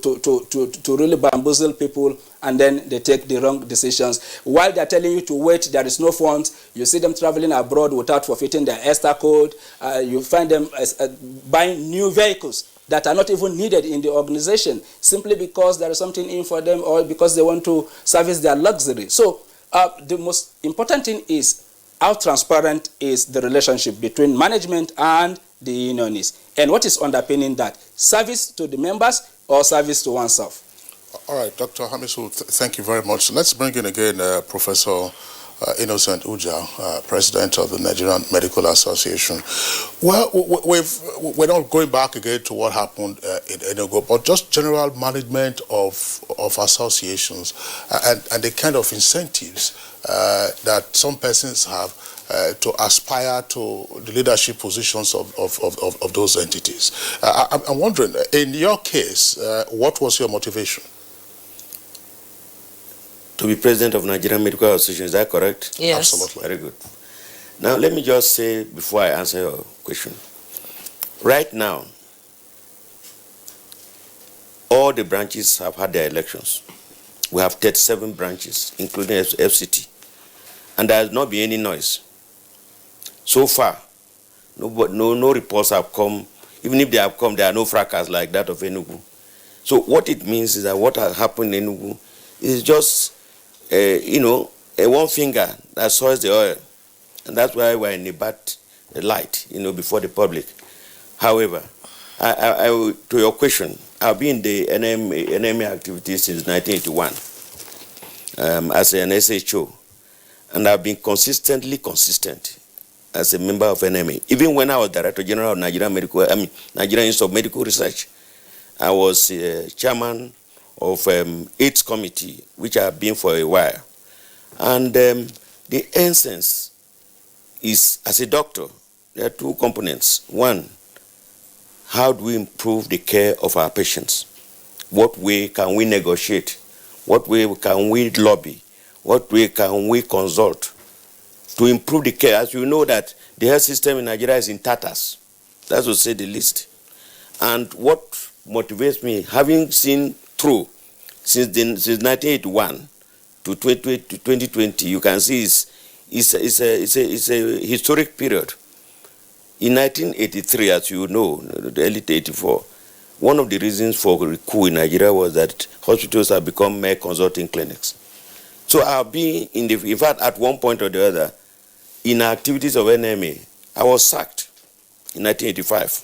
really bamboozle people, and then they take the wrong decisions. While they're telling you to wait, there is no funds. You see them traveling abroad without forfeiting their ESTA code. You find them buying new vehicles that are not even needed in the organization, simply because there is something in for them or because they want to service their luxury. So the most important thing is how transparent is the relationship between management and the union is. And what is underpinning that? Service to the members or service to oneself? All right, Dr. Hamisu, thank you very much. Let's bring in again Professor Innocent Uja, President of the Nigerian Medical Association. Well, we're not going back again to what happened in Enugu, but just general management of associations and the kind of incentives that some persons have to aspire to the leadership positions of those entities. I'm wondering, in your case, what was your motivation? To be president of Nigerian Medical Association, is that correct? Yes. Absolutely. Very good. Now, let me just say, before I answer your question, right now, all the branches have had their elections. We have 37 branches, including FCT, and there has not been any noise. So far, no reports have come. Even if they have come, there are no fracas like that of Enugu. So what it means is that what has happened in Enugu is just one finger that soils the oil. And that's why we're in a bad light, before the public. However, to your question, I've been in the NMA activities since 1981 as an SHO. And I've been consistently consistent as a member of NMA. Even when I was Director General of Nigerian Institute of Medical Research, I was chairman of AIDS committee, which I have been for a while. And the essence is, as a doctor, there are two components. One, how do we improve the care of our patients? What way can we negotiate? What way can we lobby? What way can we consult to improve the care? As you know that the health system in Nigeria is in tatters. That's to say the least. And what motivates me, having seen through since 1981 to 2020, you can see it's a historic period. In 1983, as you know, the early 84, one of the reasons for the coup in Nigeria was that hospitals have become mere consulting clinics. So I've been in fact, at one point or the other, in activities of NMA, I was sacked in 1985.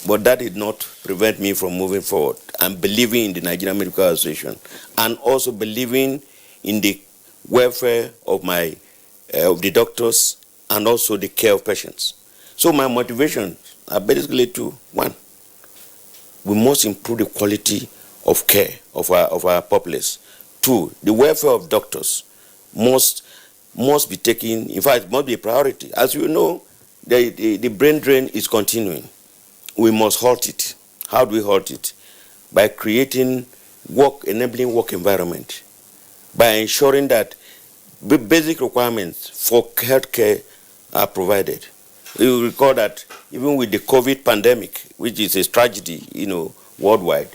But that did not prevent me from moving forward and believing in the Nigerian Medical Association and also believing in the welfare of the doctors and also the care of patients. So my motivations are basically two. One, we must improve the quality of care of our populace. Two, the welfare of doctors must be taken, in fact, must be a priority. As you know, the brain drain is continuing. We must halt it. How do we halt it? By creating enabling work environment, by ensuring that the basic requirements for healthcare are provided. You recall that even with the COVID pandemic, which is a tragedy, worldwide,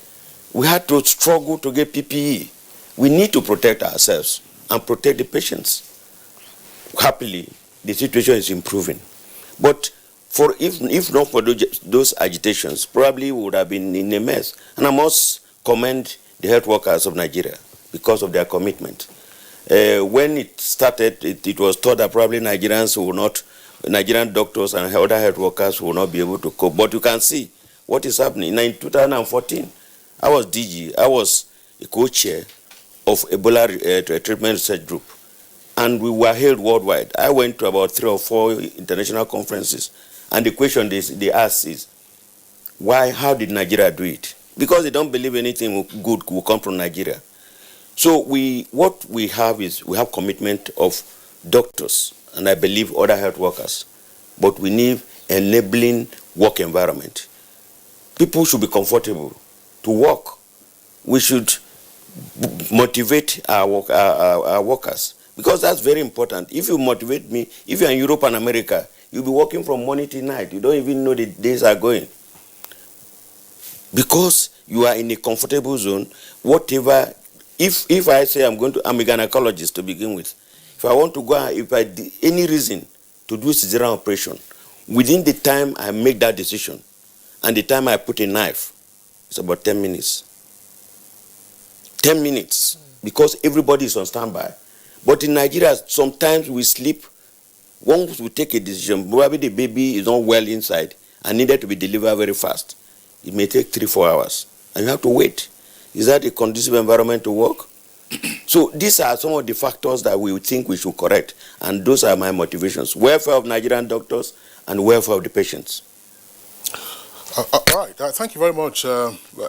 we had to struggle to get PPE. We need to protect ourselves and protect the patients. Happily, the situation is improving. But if not for those agitations, probably we would have been in a mess. And I must commend the health workers of Nigeria because of their commitment. When it started, it was thought that probably Nigerian doctors and other health workers will not be able to cope. But you can see what is happening. In 2014, I was DG. I was a co-chair of Ebola Treatment Research Group. And we were held worldwide. I went to about 3 or 4 international conferences. And the question they ask is, how did Nigeria do it? Because they don't believe anything good will come from Nigeria. So what we have is, we have commitment of doctors, and I believe other health workers, but we need enabling work environment. People should be comfortable to work. We should motivate our workers, because that's very important. If you motivate me, if you're in Europe and America, you'll be working from morning till night. You don't even know the days are going. Because you are in a comfortable zone, whatever, if I say I'm a gynecologist to begin with, if I want to go, if I any reason to do cesarean operation, within the time I make that decision and the time I put a knife, it's about 10 minutes. 10 minutes, because everybody is on standby. But in Nigeria, sometimes we sleep Once we take a decision, probably the baby is not well inside and needed to be delivered very fast. It may take 3-4 hours, and you have to wait. Is that a conducive environment to work? So these are some of the factors that we think we should correct, and those are my motivations: welfare of Nigerian doctors and welfare of the patients. All right. Thank you very much,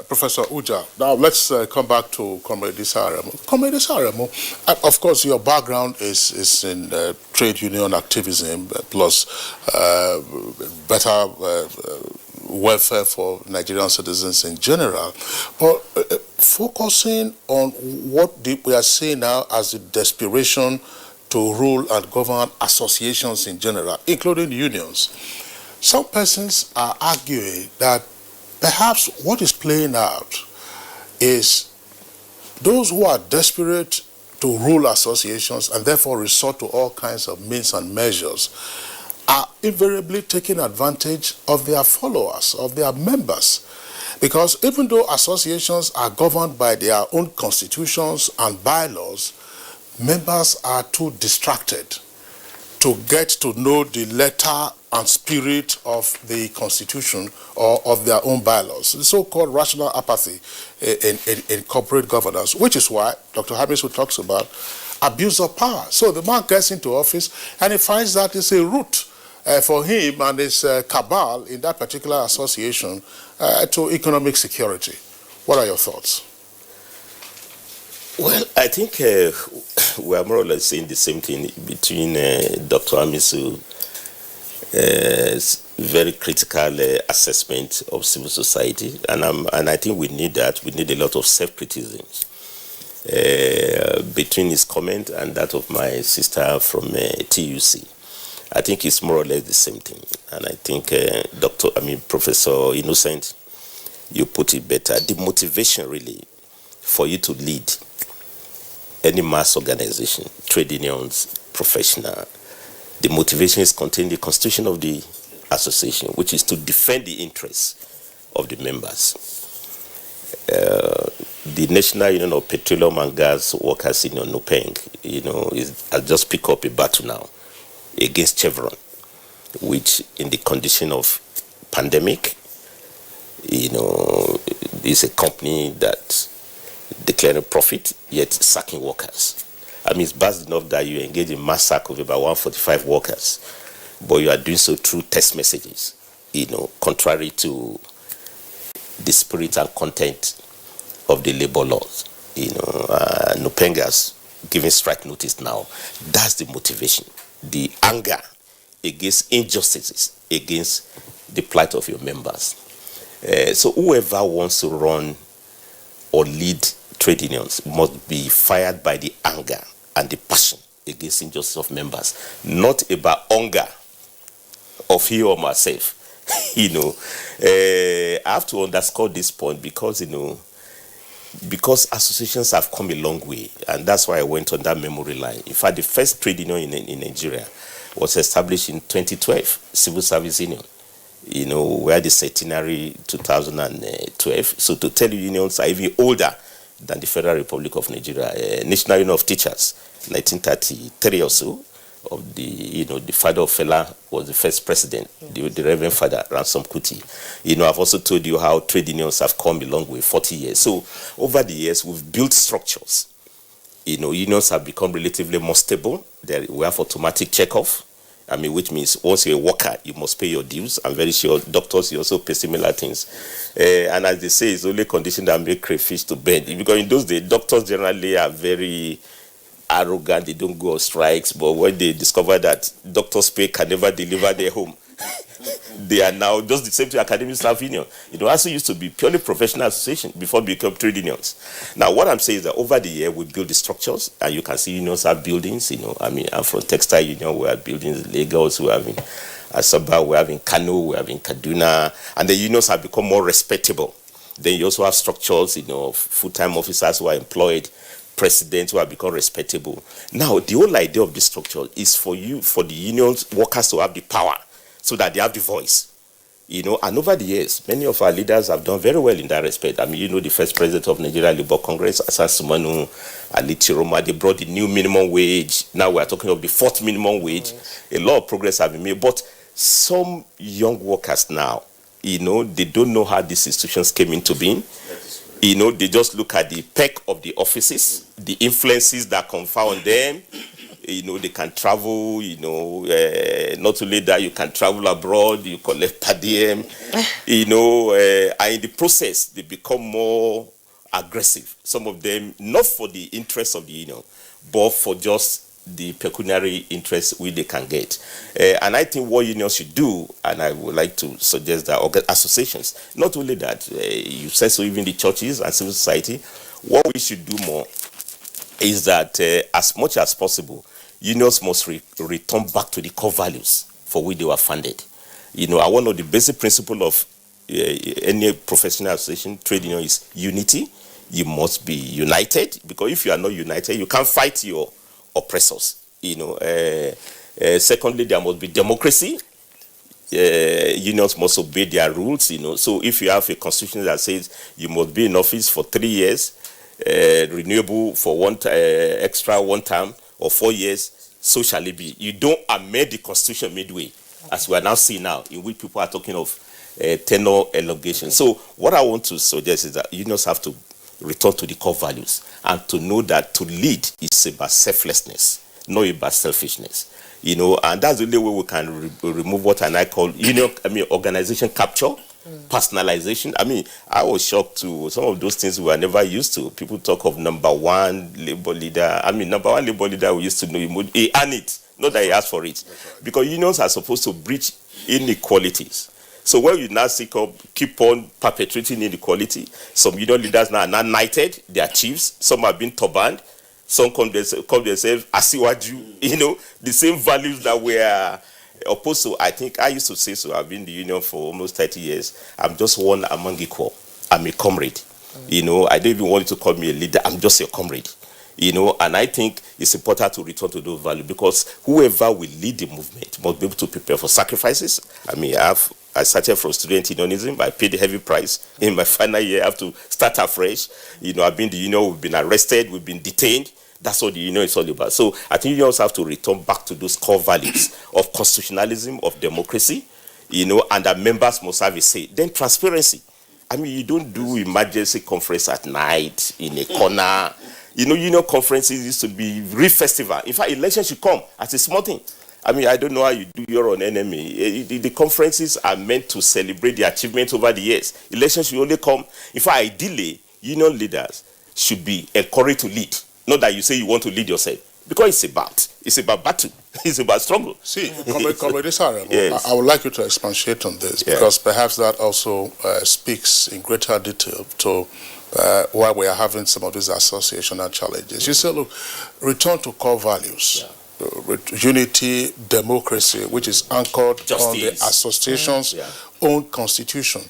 Professor Uja. Now let's come back to Comrade Isaremo. Comrade Isaremo, of course, your background is in trade union activism, plus better welfare for Nigerian citizens in general. But focusing on what we are seeing now as the desperation to rule and govern associations in general, including unions, some persons are arguing that perhaps what is playing out is those who are desperate to rule associations and therefore resort to all kinds of means and measures are invariably taking advantage of their followers, of their members. Because even though associations are governed by their own constitutions and bylaws, members are too distracted to get to know the letter and spirit of the constitution or of their own bylaws, the so-called rational apathy in corporate governance, which is why Dr. Hamisu talks about abuse of power. So the man gets into office and he finds that it's a route for him and his cabal in that particular association to economic security. What are your thoughts? Well, I think we are more or less saying the same thing between Dr. Hamisu very critical assessment of civil society, and I think we need that. We need a lot of self-criticism between his comment and that of my sister from TUC. I think it's more or less the same thing, and I think Professor Innocent, you put it better. The motivation really for you to lead any mass organization, trade unions, professional, the motivation is contained in the constitution of the association, which is to defend the interests of the members. The National Union of Petroleum and Gas Workers Union, NUPENG, has just picked up a battle now against Chevron, which in the condition of pandemic, is a company that declaring profit, yet sacking workers. I mean, it's bad enough that you engage in mass sack of about 145 workers, but you are doing so through text messages, contrary to the spirit and content of the labor laws. Nupenga's giving strike notice now. That's the motivation, the anger against injustices, against the plight of your members. So whoever wants to run or lead trade unions must be fired by the anger and the passion against injustice of members, not about hunger of he or myself. I have to underscore this point because associations have come a long way, and that's why I went on that memory line. In fact, the first trade union in Nigeria was established in 2012, Civil Service Union. We had the centenary 2012. So to tell you, unions are even older than the Federal Republic of Nigeria. National Union of Teachers, 1933 or so, of the father of Fela was the first president, the Reverend Father Ransom Kuti. I've also told you how trade unions have come a long way, 40 years. So over the years, we've built structures. Unions have become relatively more stable. We have automatic checkoff. Which means once you're a worker, you must pay your dues. I'm very sure doctors, you also pay similar things. And as they say, it's only condition that make crayfish to bend. Because in those days, doctors generally are very arrogant. They don't go on strikes. But when they discover that doctors' pay can never deliver their home, they are now just the same to Academic Staff Union. Also used to be purely professional association before it became trade unions. Now, what I'm saying is that over the year, we build the structures, and you can see unions have buildings. I'm from Textile Union, we have buildings in Lagos, we have in Asaba, we have in Kano, we have in Kaduna, and the unions have become more respectable. Then you also have structures, full-time officers who are employed, presidents who have become respectable. Now, the whole idea of this structure is for the unions workers to have the power, so that they have the voice. And over the years, many of our leaders have done very well in that respect. The first president of Nigeria Labour Congress, Asasumanu, Ali Chiroma, they brought the new minimum wage. Now we are talking of the fourth minimum wage. A lot of progress have been made, but some young workers now, they don't know how these institutions came into being. They just look at the perk of the offices, the influences that confer on them. They can travel, not only that, you can travel abroad, you collect per diem, and in the process, they become more aggressive. Some of them, not for the interests of the union, but for just the pecuniary interest which they can get. And I think what unions should do, and I would like to suggest that associations, not only that, you said so, even the churches and civil society, what we should do more is that as much as possible, unions must return back to the core values for which they were founded. And one of the basic principles of any professional association, trade union, is unity. You must be united, because if you are not united, you can't fight your oppressors. Secondly, there must be democracy. Unions must obey their rules. So if you have a constitution that says you must be in office for 3 years, renewable for extra one term, or 4 years, so shall it be. You don't amend the constitution midway, as we are now seeing now, in which people are talking of tenure elongation. So what I want to suggest is that unions have to return to the core values, and to know that to lead is about selflessness, not about selfishness. And that's the only way we can remove what I call organization capture, personalization. I was shocked to some of those things we were never used to. People talk of number one labor leader. Number one labor leader, we used to know he earned it, not that he asked for it. Because unions are supposed to breach inequalities. So when you now keep on perpetrating inequality, some union leaders now are not knighted, they are chiefs, some have been turbaned, some call themselves Asiwaju, the same values that were opposed to. I think I used to say so. I've been in the union for almost 30 years. I'm just one among equal. I'm a comrade. I don't even want you to call me a leader. I'm just a comrade. And I think it's important to return to those values, because whoever will lead the movement must be able to prepare for sacrifices. I started from student unionism. I paid a heavy price. In my final year, I have to start afresh. I've been in the union, we've been arrested, we've been detained. That's what the union is all about. So I think unions have to return back to those core values of constitutionalism, of democracy, and that members must have a say. Then transparency. You don't do emergency conference at night in a corner. Union conferences used to be real festival. In fact, elections should come as a small thing. I don't know how you do your own enemy. The conferences are meant to celebrate the achievements over the years. Elections should only come. In fact, ideally, union leaders should be encouraged to lead. Not that you say you want to lead yourself. Because it's about battle. It's about struggle. See, Comrade Isara, yes. I would like you to expatiate on this, because perhaps that also speaks in greater detail to why we are having some of these associational challenges. You say, look, return to core values. Unity, democracy, which is anchored on the association's own constitution.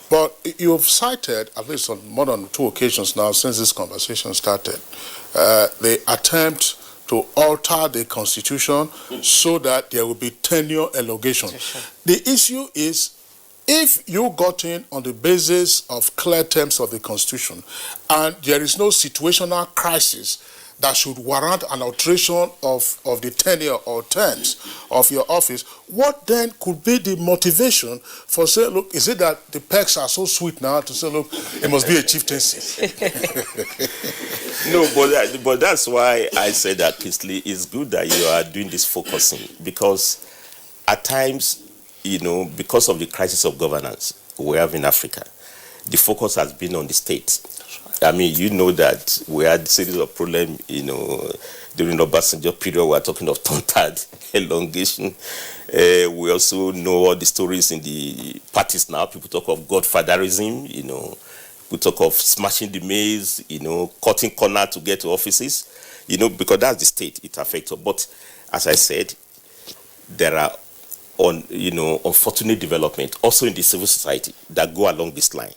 But you've cited, at least on more than 2 occasions now since this conversation started, the attempt to alter the constitution so that there will be tenure elongation. The issue is, if you got in on the basis of clear terms of the constitution and there is no situational crisis that should warrant an alteration of the tenure or terms of your office, what then could be the motivation for saying, look, is it that the perks are so sweet now to say, look, it must be a chieftaincy? No, but that's why I said that, Kisley, it's good that you are doing this focusing, because at times, because of the crisis of governance we have in Africa, the focus has been on the state. That we had a series of problems, during the Obasanjo period. We are talking of tongue-tied elongation. We also know all the stories in the parties now. People talk of godfatherism, we talk of smashing the maize, cutting corner to get to offices, because that's the state it affects. But as I said, there are unfortunate development also in the civil society that go along this line.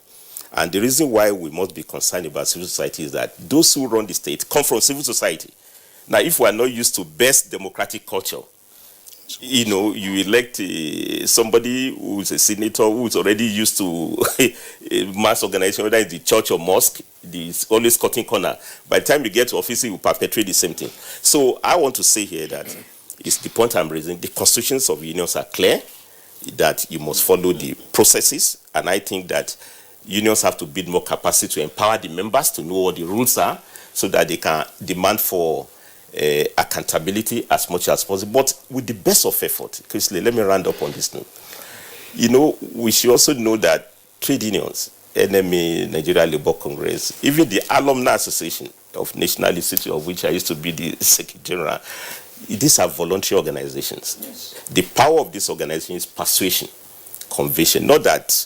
And the reason why we must be concerned about civil society is that those who run the state come from civil society. Now, if we are not used to best democratic culture, You know, you elect somebody who's a senator who's already used to a mass organization, whether it's the church or mosque, it's always cutting corner. By the time you get to office, you perpetrate the same thing. So I want to say here that it's the point I'm raising. The constitutions of unions are clear, that you must follow the processes, and I think that unions have to build more capacity to empower the members to know what the rules are so that they can demand for accountability as much as possible, but with the best of effort. Chrisley, let me round up on this note. You know, we should also know that trade unions, NMA, Nigeria Labour Congress, even the Alumni Association of National Institute, of which I used to be the Secretary General, these are voluntary organizations. Yes. The power of this organization is persuasion, conviction, not that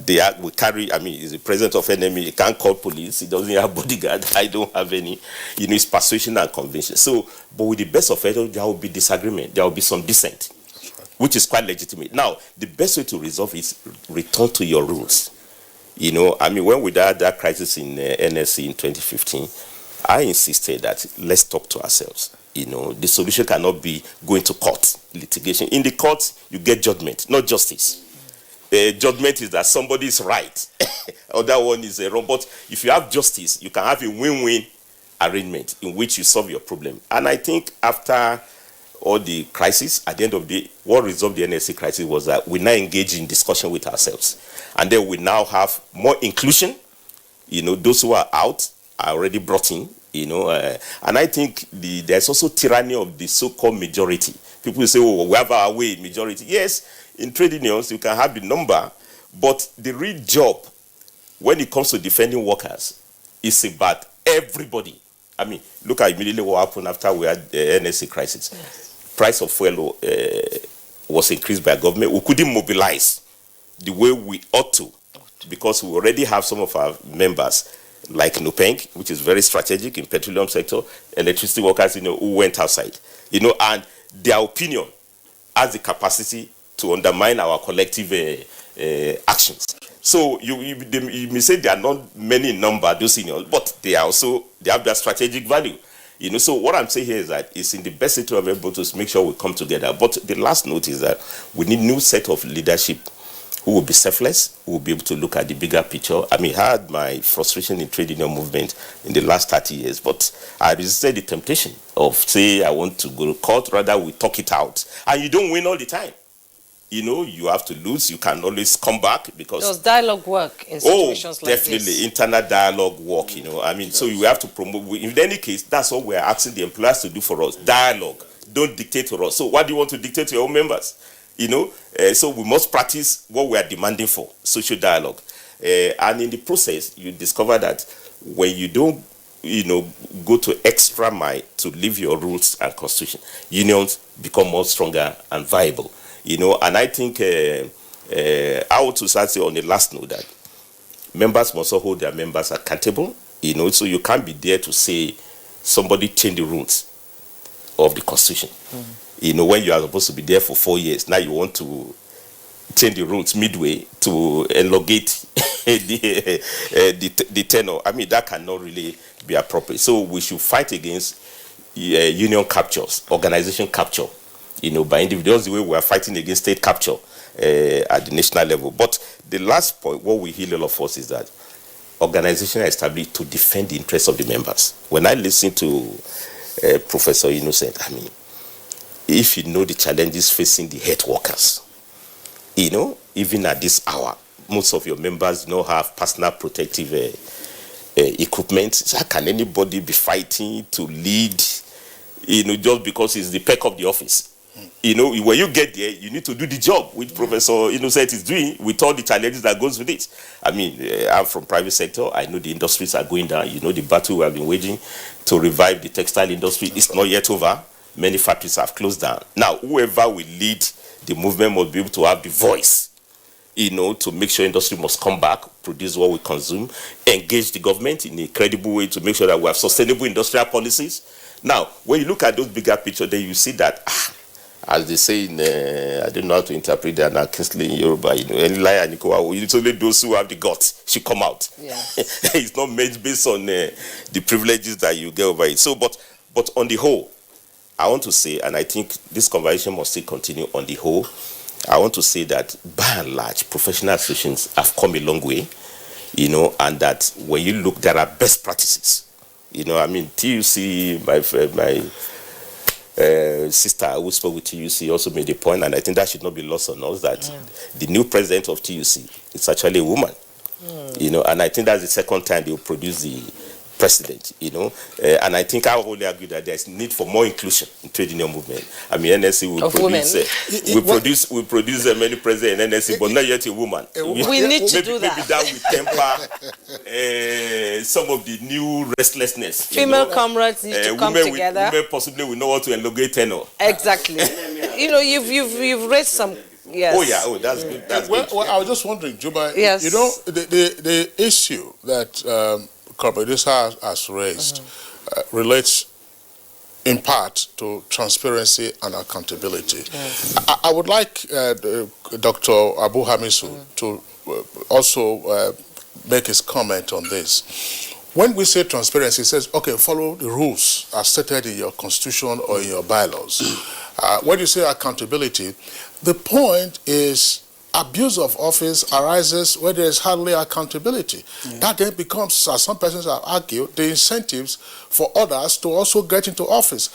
they are, we carry, I mean, he's the president of NME, he can't call police, he doesn't have bodyguard, I don't have any, you know, it's persuasion and conviction. So, but with the best of it, there will be disagreement, there will be some dissent, which is quite legitimate. Now, the best way to resolve is return to your rules. You know, I mean, when we had that crisis in NSC in 2015, I insisted that let's talk to ourselves. You know, the solution cannot be going to court, litigation. In the court, you get judgment, not justice. Judgment is that somebody is right, other one is wrong. But if you have justice, you can have a win-win arrangement in which you solve your problem. And I think after all the crisis, at the end of the day, what resolved the NSC crisis was that we now engage in discussion with ourselves. And then we now have more inclusion. You know, those who are out are already brought in, you know. And I think there's also tyranny of the so-called majority. People say, oh, we have our way, majority. Yes, in trade unions, you can have the number, but the real job, when it comes to defending workers, is about everybody. I mean, look at immediately what happened after we had the NSC crisis. Yes. Price of fuel was increased by government. We couldn't mobilize the way we ought to, because we already have some of our members, like Nupeng, which is very strategic in petroleum sector, electricity workers, you know, who went outside, you know, and their opinion has the capacity to undermine our collective actions. So you may say they are not many in number, those unions, but they have their strategic value. You know, so what I'm saying here is that it's in the best interest of everybody to make sure we come together. But the last note is that we need new set of leadership who will be selfless, who will be able to look at the bigger picture. I mean, I had my frustration in trade union movement in the last 30 years, but I resisted the temptation of, say, I want to go to court, rather we talk it out. And you don't win all the time. You know, you have to lose. You can always come back because... Does dialogue work in situations like this? Definitely. Internal dialogue work, you know. I mean, so you have to promote... In any case, that's what we're asking the employers to do for us. Dialogue. Don't dictate to us. So what do you want to dictate to your own members? You know, so we must practice what we are demanding for, social dialogue. And in the process, you discover that when you don't, you know, go to extra mile to live your rules and constitution, unions become more stronger and viable. You know, and I think I want to say on the last note that members must also hold their members accountable. You know, so you can't be there to say somebody changed the rules of the constitution. You know, when you are supposed to be there for 4 years, now you want to change the rules midway to elongate the tenure. I mean, that cannot really be appropriate. So we should fight against union captures, organization capture. You know, by individuals, the way we are fighting against state capture at the national level. But the last point, what we hear a lot of us is that organizations are established to defend the interests of the members. When I listen to Professor Innocent, I mean, if you know the challenges facing the health workers, you know, even at this hour, most of your members do not have personal protective equipment. So how can anybody be fighting to lead, you know, just because it's the perk of the office? You know, when you get there, you need to do the job, which Professor Innocent is doing with all the challenges that goes with it. I mean, I'm from private sector. I know the industries are going down. You know, the battle we have been waging to revive the textile industry is not yet over. Many factories have closed down. Now, whoever will lead the movement must be able to have the voice, you know, to make sure industry must come back, produce what we consume, engage the government in a credible way to make sure that we have sustainable industrial policies. Now, when you look at those bigger pictures, then you see that, as they say in, I don't know how to interpret that now, Kingsley in Yoruba, you know, it's only those who have the guts should come out. Yeah. It's not made based on the privileges that you get over it. So, but on the whole, I want to say, and I think this conversation must still continue on the whole, I want to say that by and large, professional associations have come a long way, you know, and that when you look, there are best practices. You know, I mean, TUC, my sister who spoke with TUC also made a point, and I think that should not be lost on us, that the new president of TUC is actually a woman. You know, and I think that's the second time they will produce the president, you know, and I think I wholly agree that there's need for more inclusion in trade union movement. I mean, NSC will produce many presidents in NSC, but not yet a woman. We need to do that. Maybe that will temper some of the new restlessness. Female comrades need to come together. Women possibly will know how to elongate tenure. Exactly. You know, you've raised some. Yes. Oh yeah. Oh, that's good. That's good. Well, I was just wondering, Juba. Yes. You know, the issue that Corporate has raised relates in part to transparency and accountability. Yes. I would like Dr. Abu Hamisu to also make his comment on this. When we say transparency, it says, okay, follow the rules as stated in your constitution or in your bylaws. When you say accountability, the point is abuse of office arises where there is hardly accountability. That then becomes, as some persons have argued, the incentives for others to also get into office.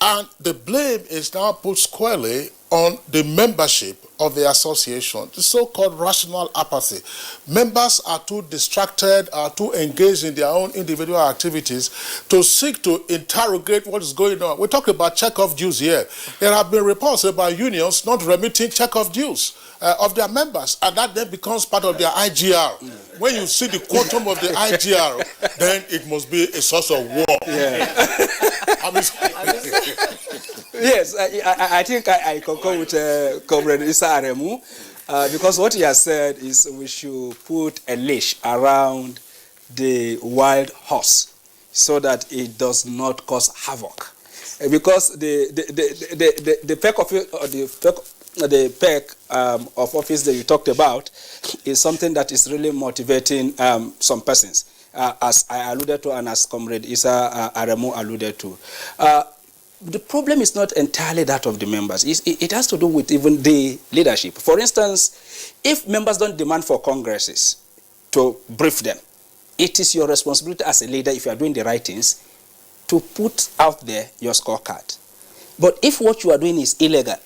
And the blame is now put squarely on the membership of the association, the so-called rational apathy. Members are too distracted, are too engaged in their own individual activities to seek to interrogate what is going on. We talk about check-off dues here. There have been reports about unions not remitting check-off dues of their members, and that then becomes part of their IGR. When you see the quantum of the IGR, then it must be a source of war. Yes, I think I concur with Comrade Issa Aremu, because what he has said is we should put a leash around the wild horse so that it does not cause havoc. Because the peck of it, or the peck of office that you talked about is something that is really motivating some persons, as I alluded to and as Comrade Issa Aremu alluded to. The problem is not entirely that of the members. It has to do with even the leadership. For instance, if members don't demand for congresses to brief them, it is your responsibility as a leader, if you are doing the right things, to put out there your scorecard. But if what you are doing is illegal,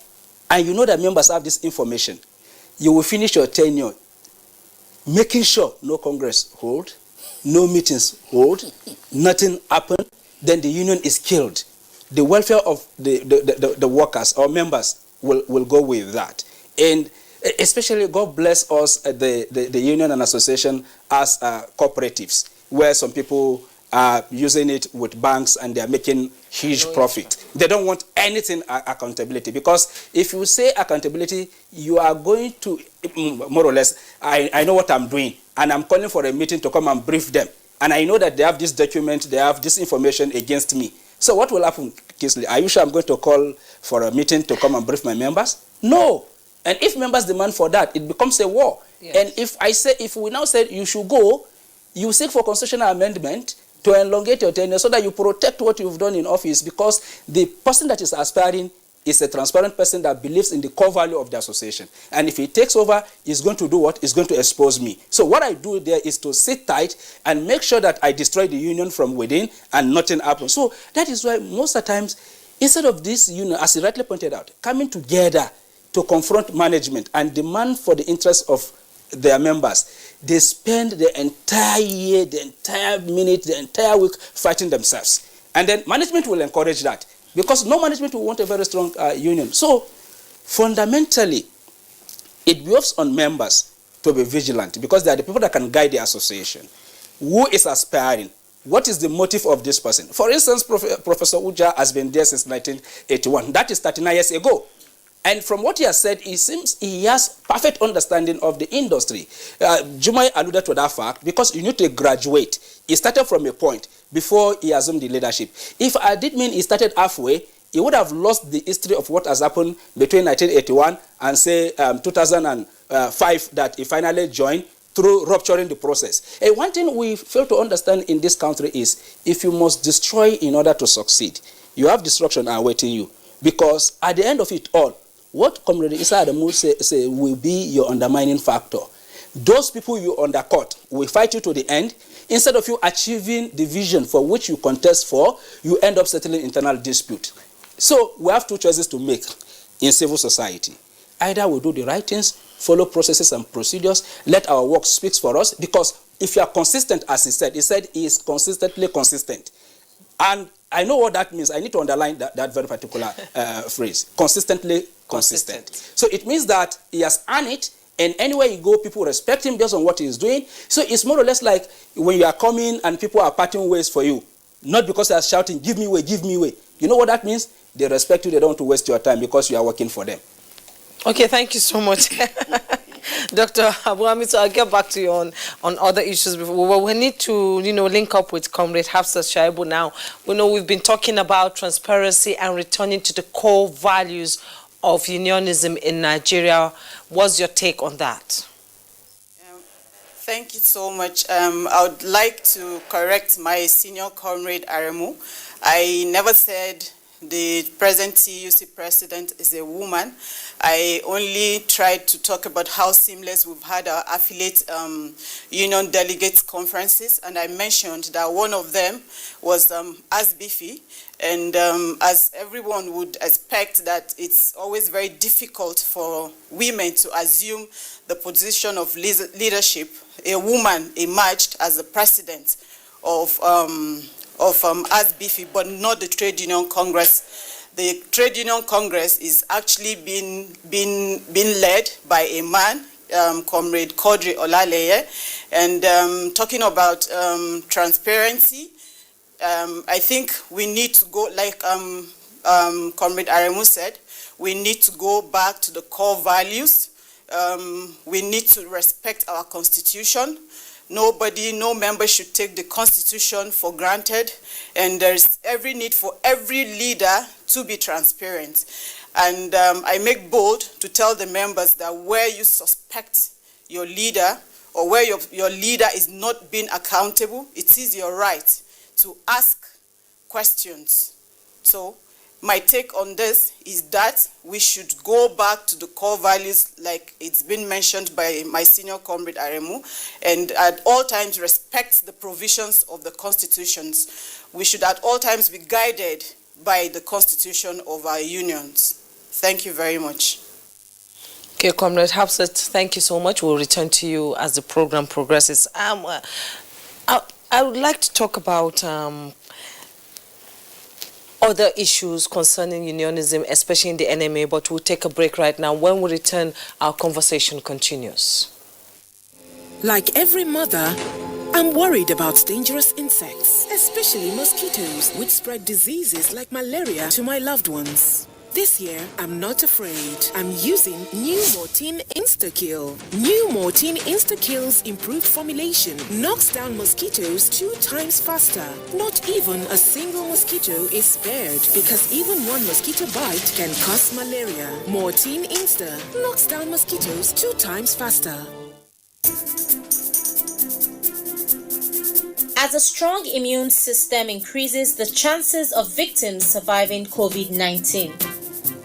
and you know that members have this information, you will finish your tenure making sure no Congress hold, no meetings hold, nothing happen, then the union is killed. The welfare of the workers or members will go with that. And especially, God bless us, the union and association as cooperatives, where some people are using it with banks and they are making huge profit. They don't want anything accountability, because if you say accountability, you are going to, more or less, I know what I'm doing, and I'm calling for a meeting to come and brief them. And I know that they have this document, they have this information against me. So what will happen, Kisley? Are you sure I'm going to call for a meeting to come and brief my members? No. And if members demand for that, it becomes a war. Yes. And if we now say you should go, you seek for constitutional amendment to elongate your tenure so that you protect what you've done in office, because the person that is aspiring is a transparent person that believes in the core value of the association. And if he takes over, he's going to do what? He's going to expose me. So what I do there is to sit tight and make sure that I destroy the union from within and nothing happens. So that is why most of the times, instead of this union, as he rightly pointed out, coming together to confront management and demand for the interests of their members, they spend the entire year, the entire minute, the entire week fighting themselves. And then management will encourage that, because no management will want a very strong union. So fundamentally, it behoves on members to be vigilant, because they are the people that can guide the association. Who is aspiring? What is the motive of this person? For instance, Professor Uja has been there since 1981. That is 39 years ago. And from what he has said, it seems he has perfect understanding of the industry. Jumai alluded to that fact, because you need to graduate. He started from a point before he assumed the leadership. If I did mean he started halfway, he would have lost the history of what has happened between 1981 and say 2005 that he finally joined through rupturing the process. And one thing we fail to understand in this country is, if you must destroy in order to succeed, you have destruction awaiting you. Because at the end of it all, what Comrade Issa Adamu say will be your undermining factor. Those people you undercut will fight you to the end. Instead of you achieving the vision for which you contest for, you end up settling internal dispute. So we have two choices to make in civil society. Either we do the right things, follow processes and procedures, let our work speak for us, because if you are consistent, as he said he is consistently consistent. And I know what that means. I need to underline that very particular phrase, consistently consistent. So it means that he has earned it, and anywhere you go, people respect him based on what he is doing. So it's more or less like when you are coming and people are parting ways for you, not because they are shouting, give me way, give me way. You know what that means? They respect you, they don't want to waste your time because you are working for them. Okay, thank you so much. Dr. Abuami, so I'll get back to you on other issues before. Well, we need to, link up with Comrade Hafsat Shaibu now. We've been talking about transparency and returning to the core values of unionism in Nigeria. What's your take on that? Thank you so much. I would like to correct my senior comrade Aremu. I never said the present TUC president is a woman. I only tried to talk about how seamless we've had our affiliate union delegates conferences, and I mentioned that one of them was ASBIFI, and as everyone would expect, that it's always very difficult for women to assume the position of leadership. A woman emerged as the president of ASBIFI, but not the Trade Union Congress. The Trade Union Congress is actually being led by a man, Comrade Quadri Olaleye. And talking about transparency, I think we need to go, like Comrade Aremu said, we need to go back to the core values. We need to respect our constitution. No member should take the constitution for granted, and there's every need for every leader to be transparent. And I make bold to tell the members that where you suspect your leader or where your leader is not being accountable, it is your right to ask questions. So my take on this is that we should go back to the core values, like it's been mentioned by my senior comrade Aremu, and at all times respect the provisions of the constitutions. We should at all times be guided by the constitution of our unions. Thank you very much. Okay, Comrade Hafsat, thank you so much. We'll return to you as the program progresses. I would like to talk about other issues concerning unionism, especially in the NMA, but we'll take a break right now. When we return, our conversation continues. Like every mother, I'm worried about dangerous insects, especially mosquitoes, which spread diseases like malaria to my loved ones. This year, I'm not afraid. I'm using new Mortein Insta-Kill. New Mortein Insta-Kill's improved formulation knocks down mosquitoes 2 times faster. Not even a single mosquito is spared, because even one mosquito bite can cause malaria. Mortein Insta knocks down mosquitoes 2 times faster. As a strong immune system increases the chances of victims surviving COVID-19.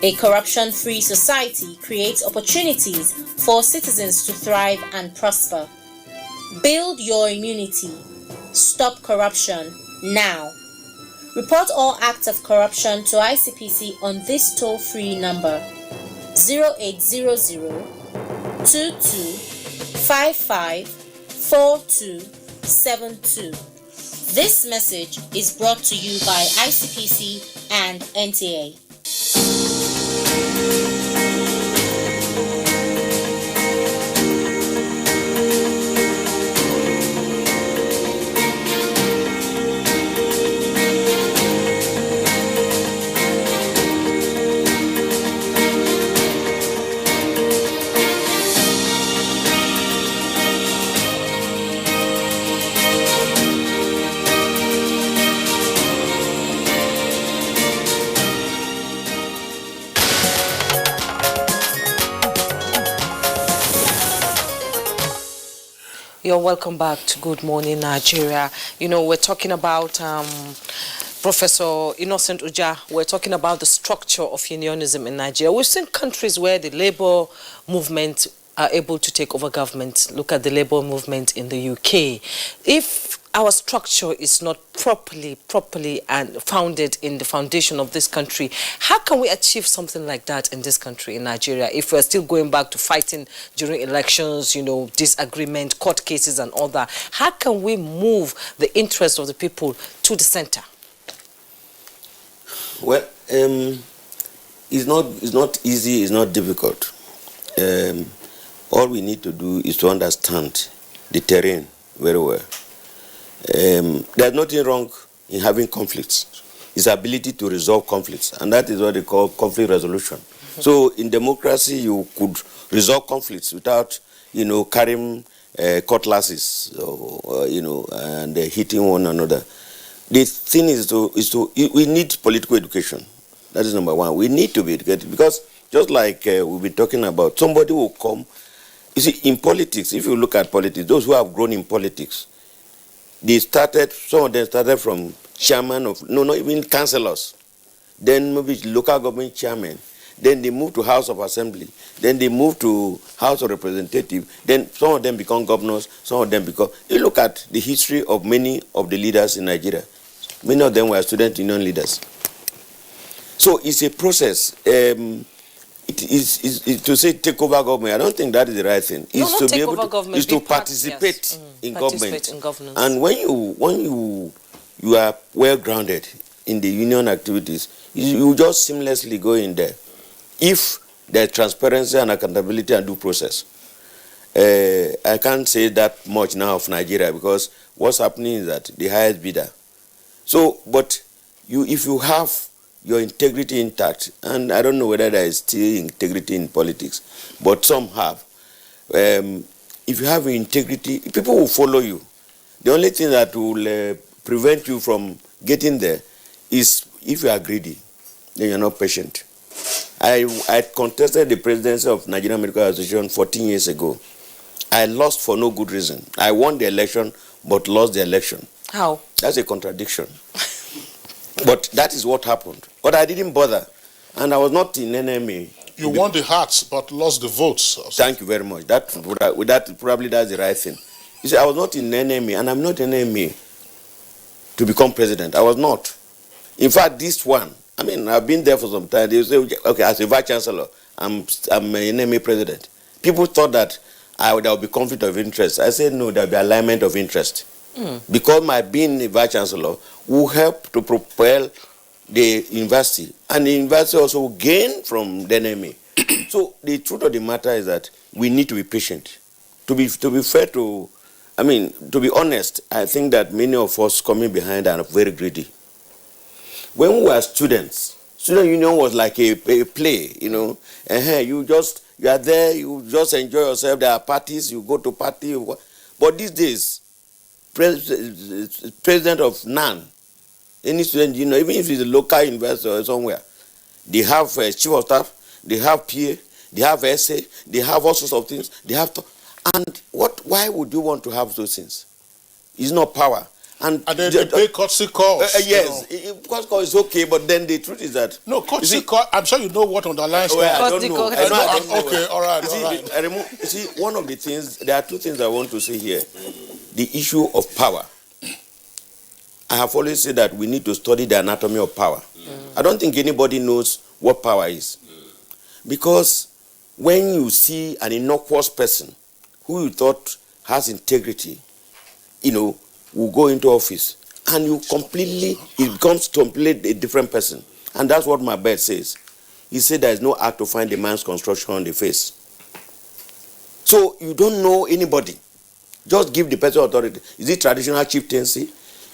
A corruption-free society creates opportunities for citizens to thrive and prosper. Build your immunity. Stop corruption now. Report all acts of corruption to ICPC on this toll-free number 0800 2255 4272. This message is brought to you by ICPC and NTA. You're welcome back to Good Morning Nigeria. We're talking about Professor Innocent Uja, we're talking about the structure of unionism in Nigeria. We've seen countries where the labor movement are able to take over government. Look at the labor movement in the UK. If our structure is not properly and founded in the foundation of this country, how can we achieve something like that in this country, in Nigeria, if we're still going back to fighting during elections, you know, disagreement, court cases and all that? How can we move the interest of the people to the center? Well, it's not easy, it's not difficult. All we need to do is to understand the terrain very well. There's nothing wrong in having conflicts. It's ability to resolve conflicts, and that is what they call conflict resolution. So in democracy, you could resolve conflicts without, you know, carrying cutlasses, or, you know, and hitting one another. The thing is we need political education. That is number one. We need to be educated, because just like we've been talking about, somebody will come. You see, in politics, if you look at politics, those who have grown in politics, some of them started from chairman of, not even councillors, then maybe local government chairman, then they move to House of Assembly, then they move to House of Representatives, then some of them become governors, some of them become, you look at the history of many of the leaders in Nigeria, many of them were student union leaders. So it's a process. It is to say take over government. I don't think that is the right thing. It's to be able to, is to participate in government. And when you are well grounded in the union activities, you just seamlessly go in there. If there's transparency and accountability and due process. I can't say that much now of Nigeria, because what's happening is that the highest bidder. So, but if you have your integrity intact, and I don't know whether there is still integrity in politics, but some have. If you have integrity, people will follow you. The only thing that will prevent you from getting there is if you are greedy, then you're not patient. I contested the presidency of Nigerian Medical Association 14 years ago. I lost for no good reason. I won the election, but lost the election. How? That's a contradiction. But that is what happened. But I didn't bother. And I was not in NMA. You won the hearts, but lost the votes. Thank you very much. Probably that's the right thing. You see, I was not in NMA, and I'm not in NMA to become president. I was not. In fact, this one, I mean, I've been there for some time. They say, okay, as a vice chancellor, I'm an NMA president. People thought that there would be conflict of interest. I said, no, there will be alignment of interest. Because my being a vice chancellor will help to propel the university, and the university also will gain from the NMA. So the truth of the matter is that we need to be patient. To be fair to, I mean, to be honest, I think that many of us coming behind are very greedy. When we were students, student union was like a play, you know. You are there, you just enjoy yourself. There are parties, you go to party. But these days, president of none, any student, you know, even if it's a local university or somewhere, they have chief of staff, they have PA, they have essay, they have all sorts of things. They have to, and why would you want to have those things? It's not power. And then they pay courtesy calls. Yes, courtesy call is okay, but then the truth is that courtesy call. I'm sure you know what underlines that. I don't know. Okay, all right. You see, one of the things. There are two things I want to say here. The issue of power. I have always said that we need to study the anatomy of power. I don't think anybody knows what power is, because when you see an innocuous person who you thought has integrity, you know, will go into office, and it becomes completely a different person. And that's what my bird says. He said there is no act to find a man's construction on the face. So you don't know anybody. Just give the person authority. Is it traditional chieftaincy?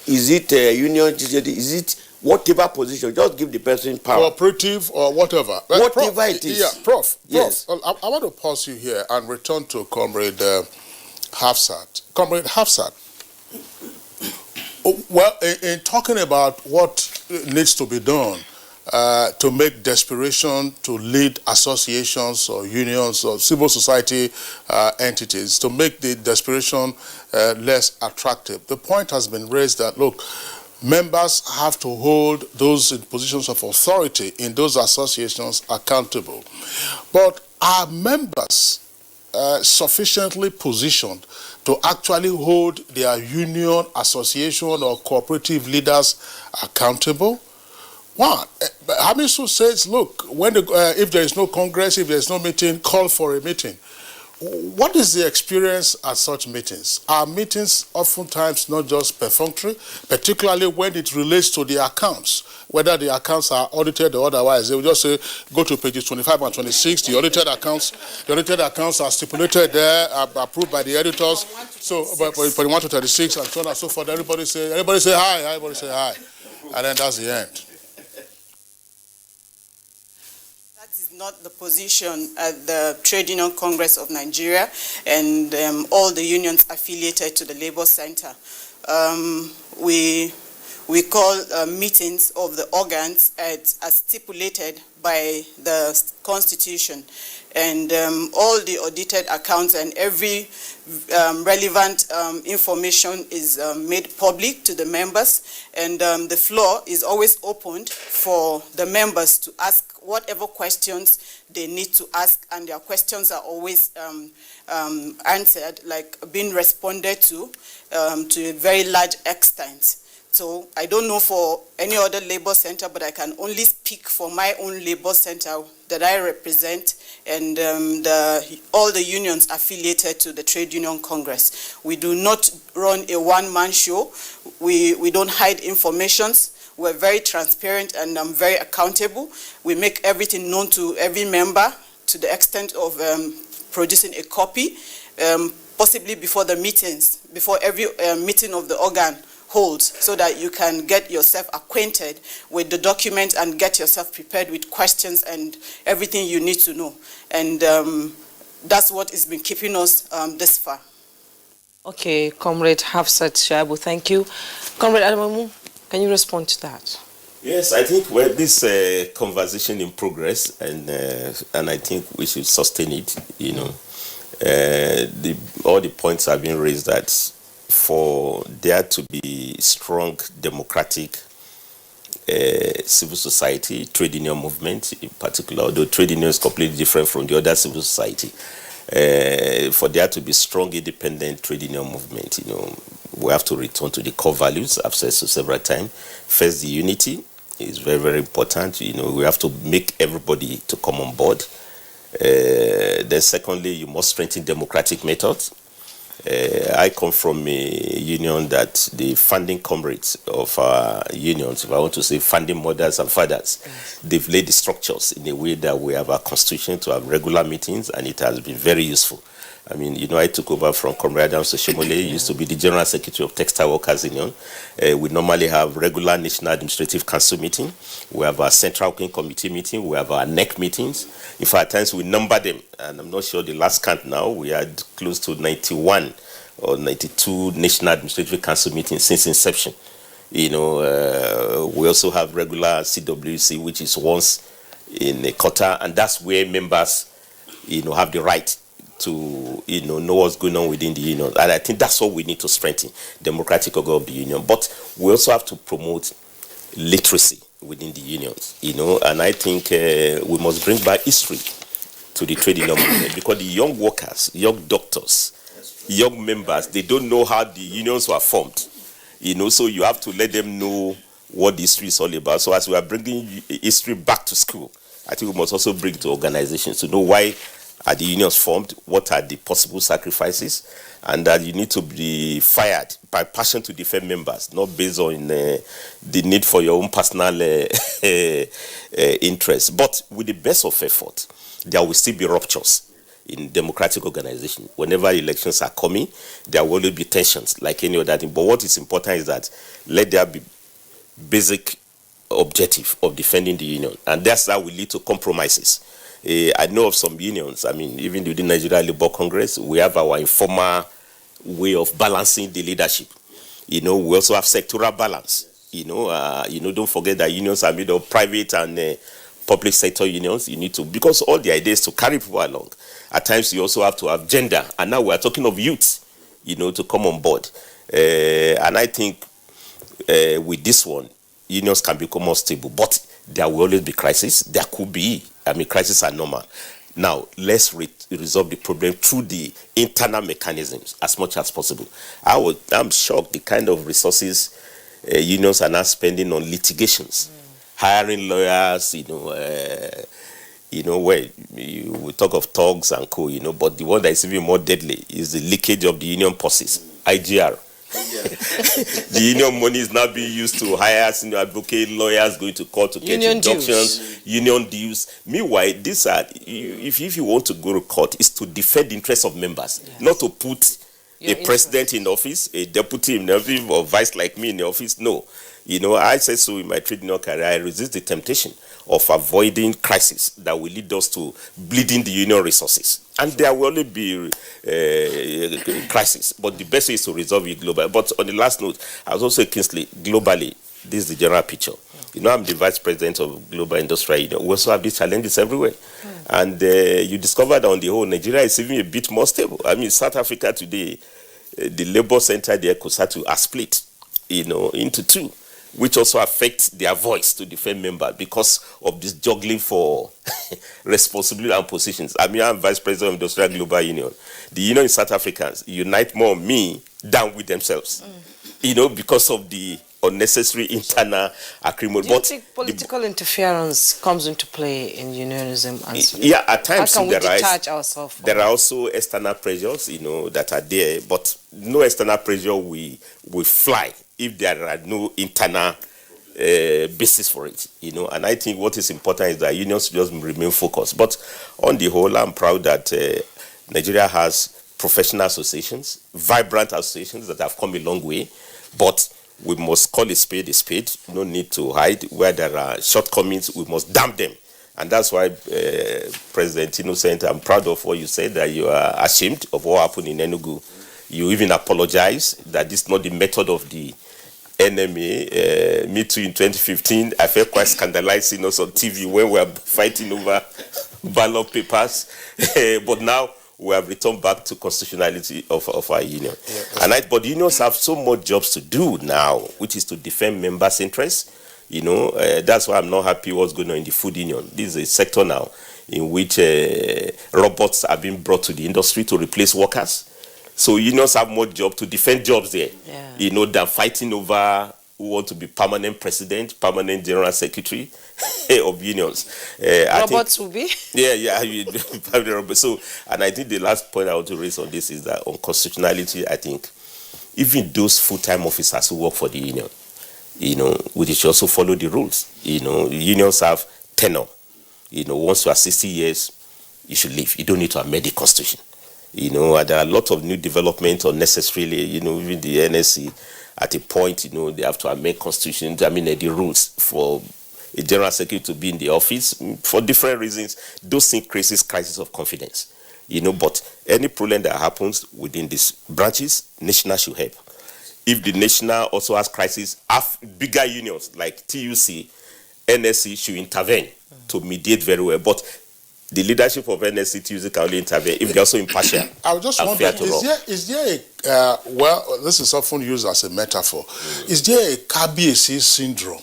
Is it union? Is it whatever position? Just give the person power. Cooperative or whatever. Whatever it is. Yeah, Prof. Yes. I want to pause you here and return to Comrade Hafsat. Comrade Hafsat. Well, in talking about what needs to be done to make desperation to lead associations or unions or civil society entities, to make the desperation less attractive, the point has been raised that, look, members have to hold those in positions of authority in those associations accountable. But are members sufficiently positioned to actually hold their union, association, or cooperative leaders accountable? One, Hamisu says, look, when if there is no congress, if there is no meeting, call for a meeting. What is the experience at such meetings? Are meetings oftentimes not just perfunctory, particularly when it relates to the accounts, whether the accounts are audited or otherwise? They will just say, go to pages 25 and 26, the audited accounts are stipulated there, approved by the editors. So, but for 1 to 36 and so on and so forth, everybody say hi, and then that's the end. Not the position at the Trade Union Congress of Nigeria and all the unions affiliated to the Labour Center. We call meetings of the organs as stipulated by the Constitution, and all the audited accounts and every relevant information is made public to the members, and the floor is always opened for the members to ask whatever questions they need to ask, and their questions are always answered, like being responded to a very large extent. So I don't know for any other labor center, but I can only speak for my own labor center that I represent and all the unions affiliated to the Trade Union Congress. We do not run a one-man show. We don't hide informations. We're very transparent and very accountable. We make everything known to every member to the extent of producing a copy, possibly before the meetings, before every meeting of the organ holds, so that you can get yourself acquainted with the document and get yourself prepared with questions and everything you need to know. And that's what has been keeping us this far. Okay, Comrade Hafsat Shaibu, thank you. Comrade Adamamu, can you respond to that? Yes, I think this conversation in progress, and I think we should sustain it. You know, all the points have been raised that for there to be strong democratic civil society, trade union movement in particular, although trade union is completely different from the other civil society, for there to be strong independent trade union movement, you know, we have to return to the core values. I've said so several times. First, the unity is very, very important. You know, we have to make everybody to come on board. Then secondly, you must strengthen democratic methods. I come from a union that the founding comrades of our unions, if I want to say founding mothers and fathers, they've laid the structures in a way that we have our constitution to have regular meetings, and it has been very useful. I mean, you know, I took over from Comrade Adams Oshomole, used to be the General Secretary of Textile Workers Union. We normally have regular National Administrative Council meeting. We have our Central Working Committee meeting. We have our NEC meetings. In fact, at times we number them, and I'm not sure the last count now. We had close to 91 or 92 National Administrative Council meetings since inception. You know, we also have regular CWC, which is once in a quarter, and that's where members, you know, have the right to, you know what's going on within the union. And I think that's what we need to strengthen, democratic order of the union. But we also have to promote literacy within the unions, you know, and I think we must bring back history to the trade union movement, because the young workers, young doctors, young members, they don't know how the unions were formed, you know, so you have to let them know what the history is all about. So as we are bringing history back to school, I think we must also bring to organizations to know why are the unions formed, what are the possible sacrifices, and that you need to be fired by passion to defend members, not based on the need for your own personal interest. But with the best of effort, there will still be ruptures in democratic organization. Whenever elections are coming, there will always be tensions like any other thing. But what is important is that let there be basic objective of defending the union, and that's how will lead to compromises. I know of some unions, I mean, even within Nigeria Labour Congress, we have our informal way of balancing the leadership. You know, we also have sectoral balance. You know, don't forget that unions are made of private and public sector unions. You need to, because all the idea is to carry people along. At times, you also have to have gender, and now we are talking of youth, you know, to come on board. And I think with this one, unions can become more stable, but there will always be crisis. There could be. I mean, crises are normal. Now, let's resolve the problem through the internal mechanisms as much as possible. I'm shocked the kind of resources unions are now spending on litigations, hiring lawyers, where we talk of thugs and co, but the one that is even more deadly is the leakage of the union purses, IGR. The union money is now being used to hire senior advocate, lawyers going to court to get injunctions, union dues. Meanwhile, these are, if you want to go to court, is to defend the interests of members, not to put a president in office, a deputy in office, or vice like me in the office. No. I said so in my trade union career. I resist the temptation of avoiding crisis that will lead us to bleeding the union resources. And there will only be crisis. But the best way is to resolve it globally. But on the last note, I was also Kingsley, globally, this is the general picture. I'm the vice president of Global Industrial Union. We also have these challenges everywhere. And you discover that on the whole, Nigeria is even a bit more stable. I mean, South Africa today, the labor center there, COSATU, are split, into two, which also affects their voice to defend members because of this juggling for responsibility and positions. I mean, I'm vice president of Industrial Global Union. The union in South Africans unite more me than with themselves, because of the unnecessary internal agreement. Do you think political interference comes into play in unionism? Yeah, at times how can we detach ourselves from there are also external pressures, that are there, but no external pressure will fly if there are no internal basis for it, And I think what is important is that unions just remain focused. But on the whole, I'm proud that Nigeria has professional associations, vibrant associations that have come a long way, but we must call a spade a spade. No need to hide. Where there are shortcomings, we must damn them. And that's why, President Innocent, I'm proud of what you said, that you are ashamed of what happened in Enugu. You even apologize that this is not the method of the NMA. Me too, in 2015, I felt quite scandalized, on TV when we were fighting over ballot papers. But now, we have returned back to constitutionality of our union. But unions have so much jobs to do now, which is to defend members' interests. That's why I'm not happy what's going on in the food union. This is a sector now in which robots are being brought to the industry to replace workers. So unions have more job to defend jobs there, than fighting over who want to be permanent president, permanent general secretary of unions. Robots will be? Yeah. So, and I think the last point I want to raise on this is that on constitutionality, I think even those full-time officers who work for the union, we should also follow the rules. Unions have tenure. Once you are 60 years, you should leave. You don't need to amend the constitution. And there are a lot of new developments unnecessarily, even the NSC, at a point, they have to amend constitution, the rules for a general secretary to be in the office for different reasons. Those things creates crisis of confidence, but any problem that happens within these branches, national should help. If the national also has crisis, have bigger unions like TUC, NSC should intervene to mediate very well. But the leadership of NSC, TUC can only intervene if they're also impartial. I was just wondering, is there a, this is often used as a metaphor, is there a KBC syndrome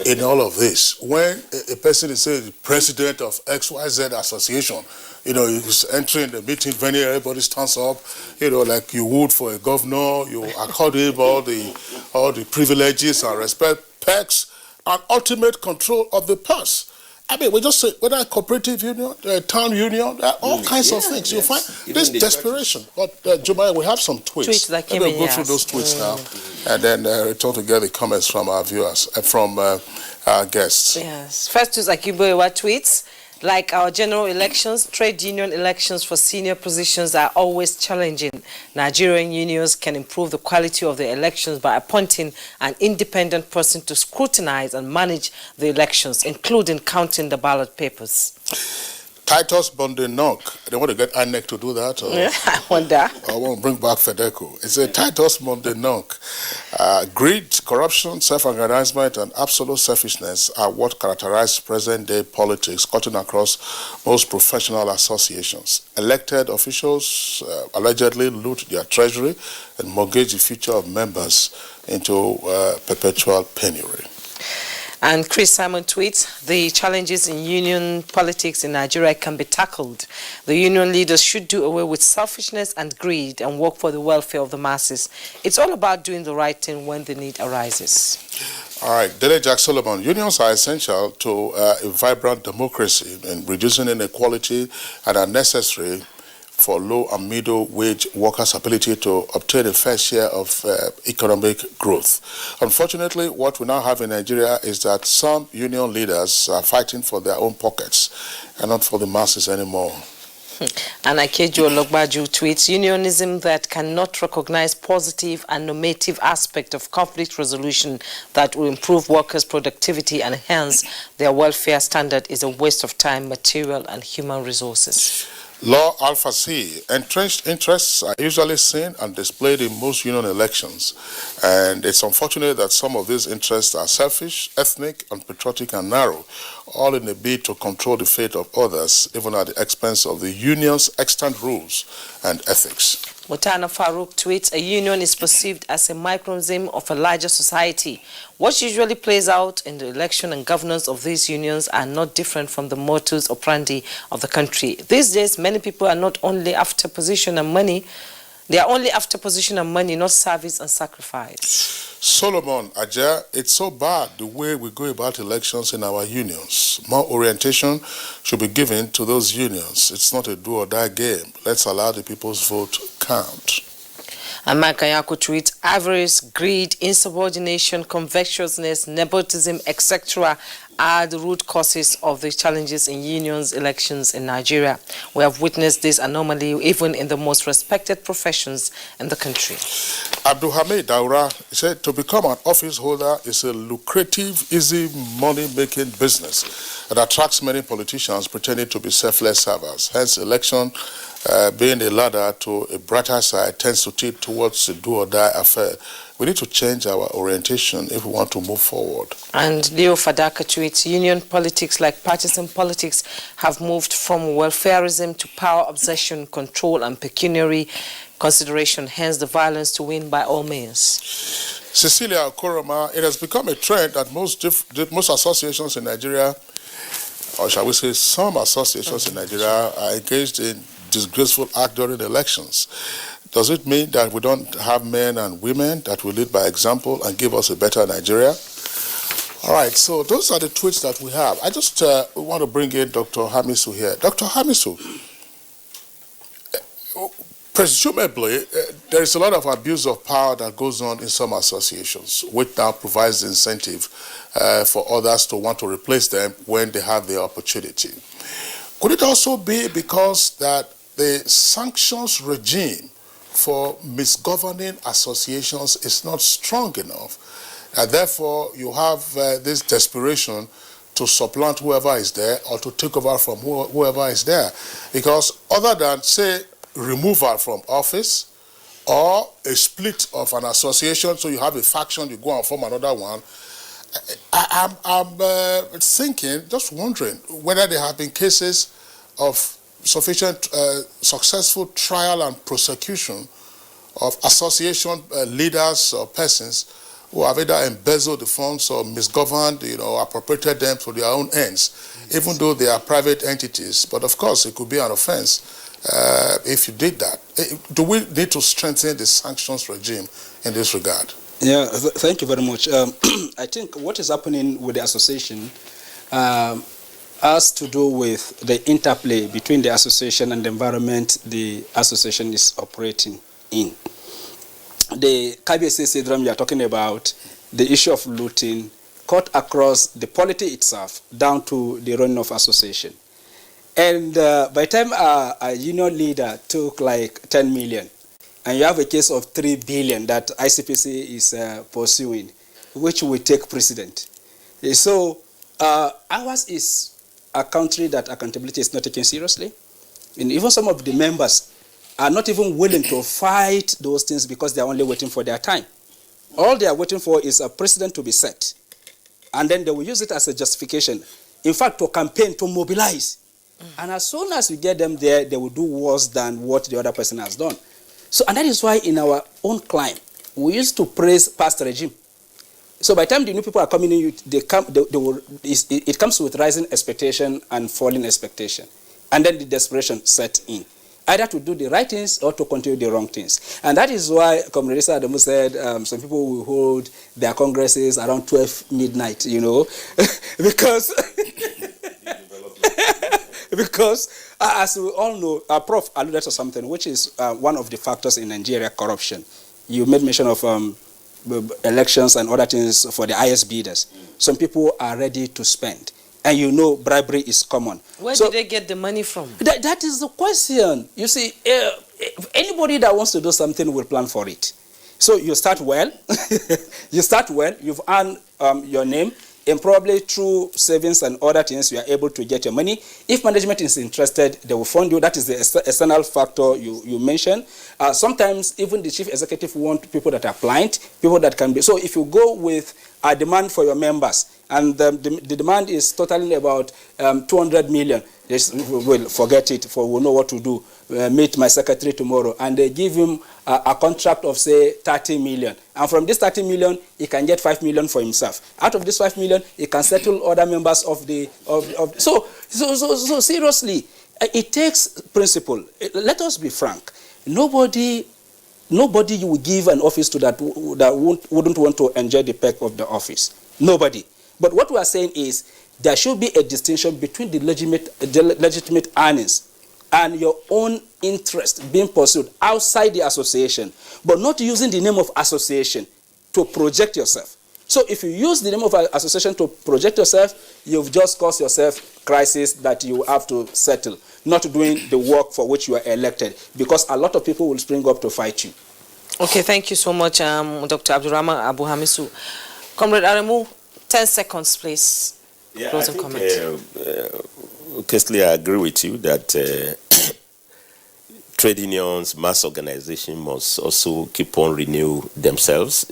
in all of this? When a person is, say, the president of XYZ association, he's entering the meeting venue, everybody stands up, like you would for a governor, you accord him all the privileges and respect, perks, and ultimate control of the purse. I mean, we just say, whether a cooperative union, a town union, all kinds of things. You find this desperation. But, Jumaya, we have some tweets. That came in, go through those tweets now, and then return to get the comments from our viewers, from our guests. Yes. First is Akiboewa tweets. Like our general elections, trade union elections for senior positions are always challenging. Nigerian unions can improve the quality of the elections by appointing an independent person to scrutinize and manage the elections, including counting the ballot papers. Titus Monday-Knock. They want to get INEC to do that? Or, yeah, I wonder. I want to bring back FEDECO. It's a Titus Monday-Knock. Greed, corruption, self-aggrandizement, and absolute selfishness are what characterize present-day politics, cutting across most professional associations. Elected officials allegedly loot their treasury and mortgage the future of members into perpetual penury. And Chris Simon tweets, the challenges in union politics in Nigeria can be tackled. The union leaders should do away with selfishness and greed and work for the welfare of the masses. It's all about doing the right thing when the need arises. All right, Dele Jack Solomon, unions are essential to a vibrant democracy in reducing inequality and are necessary for low and middle wage workers' ability to obtain a fair share of economic growth. Unfortunately, what we now have in Nigeria is that some union leaders are fighting for their own pockets and not for the masses anymore. And Akejo Ologbaju tweets, unionism that cannot recognize positive and normative aspect of conflict resolution that will improve workers' productivity and hence their welfare standard is a waste of time, material, and human resources. Law Alpha C, entrenched interests are usually seen and displayed in most union elections, and it's unfortunate that some of these interests are selfish, ethnic, unpatriotic, and narrow, all in a bid to control the fate of others, even at the expense of the union's extant rules and ethics. Mutana Farouk tweets, a union is perceived as a microcosm of a larger society. What usually plays out in the election and governance of these unions are not different from the modus operandi of the country. These days, many people are not only after position and money, they are only after position and money, not service and sacrifice. Solomon Aja, it's so bad the way we go about elections in our unions. More orientation should be given to those unions. It's not a do or die game. Let's allow the people's vote count. And Mike Ayako tweets, avarice, greed, insubordination, covetousness, nepotism, etc. are the root causes of the challenges in unions elections in Nigeria. We have witnessed this anomaly even in the most respected professions in the country. Abdulhamid Daura said to become an office holder is a lucrative, easy money-making business that attracts many politicians pretending to be selfless servers. Hence, election being a ladder to a brighter side tends to tip towards a do-or-die affair. We need to change our orientation if we want to move forward. And Leo Fadaka tweets, union politics, like partisan politics, have moved from welfarism to power obsession, control, and pecuniary consideration, hence the violence to win by all means. Cecilia Okoroma, it has become a trend that most associations in Nigeria, or shall we say some associations in Nigeria, are engaged in disgraceful act during elections. Does it mean that we don't have men and women that will lead by example and give us a better Nigeria? All right, so those are the tweets that we have. I just want to bring in Dr. Hamisu here. Dr. Hamisu, presumably, there is a lot of abuse of power that goes on in some associations, which now provides incentive for others to want to replace them when they have the opportunity. Could it also be because that the sanctions regime for misgoverning associations is not strong enough, and therefore you have this desperation to supplant whoever is there or to take over from whoever is there? Because other than, say, removal from office or a split of an association, so you have a faction, you go and form another one, I'm thinking, just wondering whether there have been cases of sufficient successful trial and prosecution of association leaders or persons who have either embezzled the funds or misgoverned, appropriated them for their own ends, even though they are private entities. But of course, it could be an offense if you did that. Do we need to strengthen the sanctions regime in this regard? Yeah, thank you very much. I think what is happening with the association has to do with the interplay between the association and the environment the association is operating in. The KBSA syndrome you are talking about, the issue of looting, cut across the polity itself down to the running of association. And by the time a union leader took like 10 million, and you have a case of 3 billion that ICPC is pursuing, which will take precedent. So ours is a country that accountability is not taken seriously. And even some of the members are not even willing to fight those things because they are only waiting for their time. All they are waiting for is a precedent to be set. And then they will use it as a justification. In fact, to campaign, to mobilize. And as soon as we get them there, they will do worse than what the other person has done. So, and that is why in our own climb, we used to praise past regime. So by the time the new people are coming in, it comes with rising expectation and falling expectation. And then the desperation sets in, either to do the right things or to continue the wrong things. And that is why Comrade Issa Adamu said some people will hold their congresses around 12 midnight, you know, because, because as we all know, Prof alluded to something, which is one of the factors in Nigeria, corruption. You made mention of elections and other things for the highest bidders. Some people are ready to spend. And you know bribery is common. Where did they get the money from? That is the question. You see, anybody that wants to do something will plan for it. So you start well. You start well. You've earned your name. And probably through savings and other things, you are able to get your money. If management is interested, they will fund you. That is the external factor you mentioned. Sometimes even the chief executive want people that are pliant, people that can be. So if you go with a demand for your members, and the demand is totaling about 200 million, we'll forget it, for we'll know what to do. Meet my secretary tomorrow, and they give him a contract of, say, 30 million. And from this 30 million, he can get 5 million for himself. Out of this 5 million, he can settle other members of the... So seriously, it takes principle. Let us be frank. Nobody you will give an office to that wouldn't want to enjoy the perk of the office. Nobody. But what we are saying is there should be a distinction between the legitimate earnings and your own interest being pursued outside the association, but not using the name of association to project yourself. So if you use the name of an association to project yourself, you've just caused yourself crisis that you have to settle, not doing the work for which you are elected, because a lot of people will spring up to fight you. Okay, thank you so much, Dr. Abdurrahman Abu Hamisu. Comrade Aremu, 10 seconds, please. Yeah, closing comment. Kesley, I agree with you that trade unions, mass organization must also keep on renew themselves,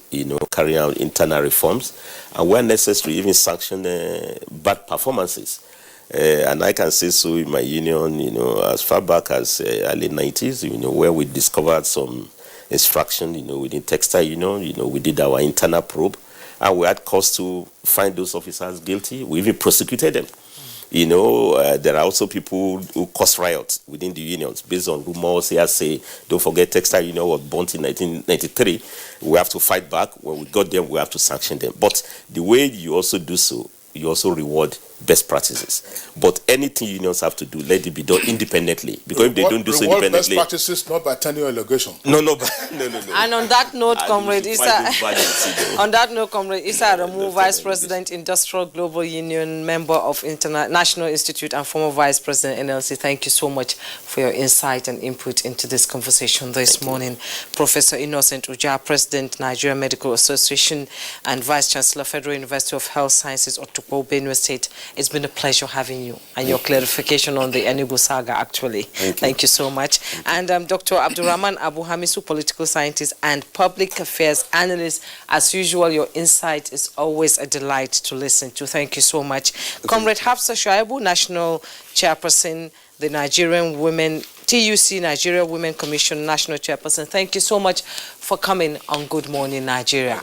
carry out internal reforms, and where necessary, even sanction bad performances. And I can say so in my union, as far back as early 90s, where we discovered some instruction, within textile union, we did our internal probe, and we had cause to find those officers guilty. We even prosecuted them. There are also people who cause riots within the unions based on rumors. Say, don't forget, textile union was born in 1993. We have to fight back. When we got them, we have to sanction them. But the way you also do so, you also reward best practices. But anything unions have to do, let it be done independently. Because if they don't do so independently... best practices, not by turning your allegation. No. And on that note, Comrade Issa... On that note, Comrade Issa Adamu, Vice President, Industrial Global Union, member of National Institute and former Vice President, NLC, thank you so much for your insight and input into this conversation this morning. Professor Innocent Uja, President, Nigerian Medical Association and Vice Chancellor, Federal University of Health Sciences, Otukpo, Benue State. It's been a pleasure having you and your clarification on the Enugu saga, actually. Thank you so much. And Dr. Abdurrahman Abu Hamisu, political scientist and public affairs analyst. As usual, your insight is always a delight to listen to. Thank you so much. Comrade Hafsa Shaibu, National Chairperson, the Nigerian Women, TUC, Nigeria Women Commission, National Chairperson. Thank you so much for coming on Good Morning Nigeria.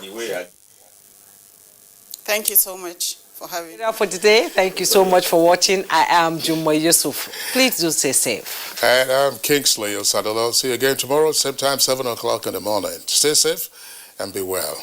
Thank you so much for having me. For today, thank you so much for watching. I am Jumma Yusuf. Please do stay safe. And I'm Kingsley Osadolo. See you again tomorrow, same time, 7 o'clock in the morning. Stay safe and be well.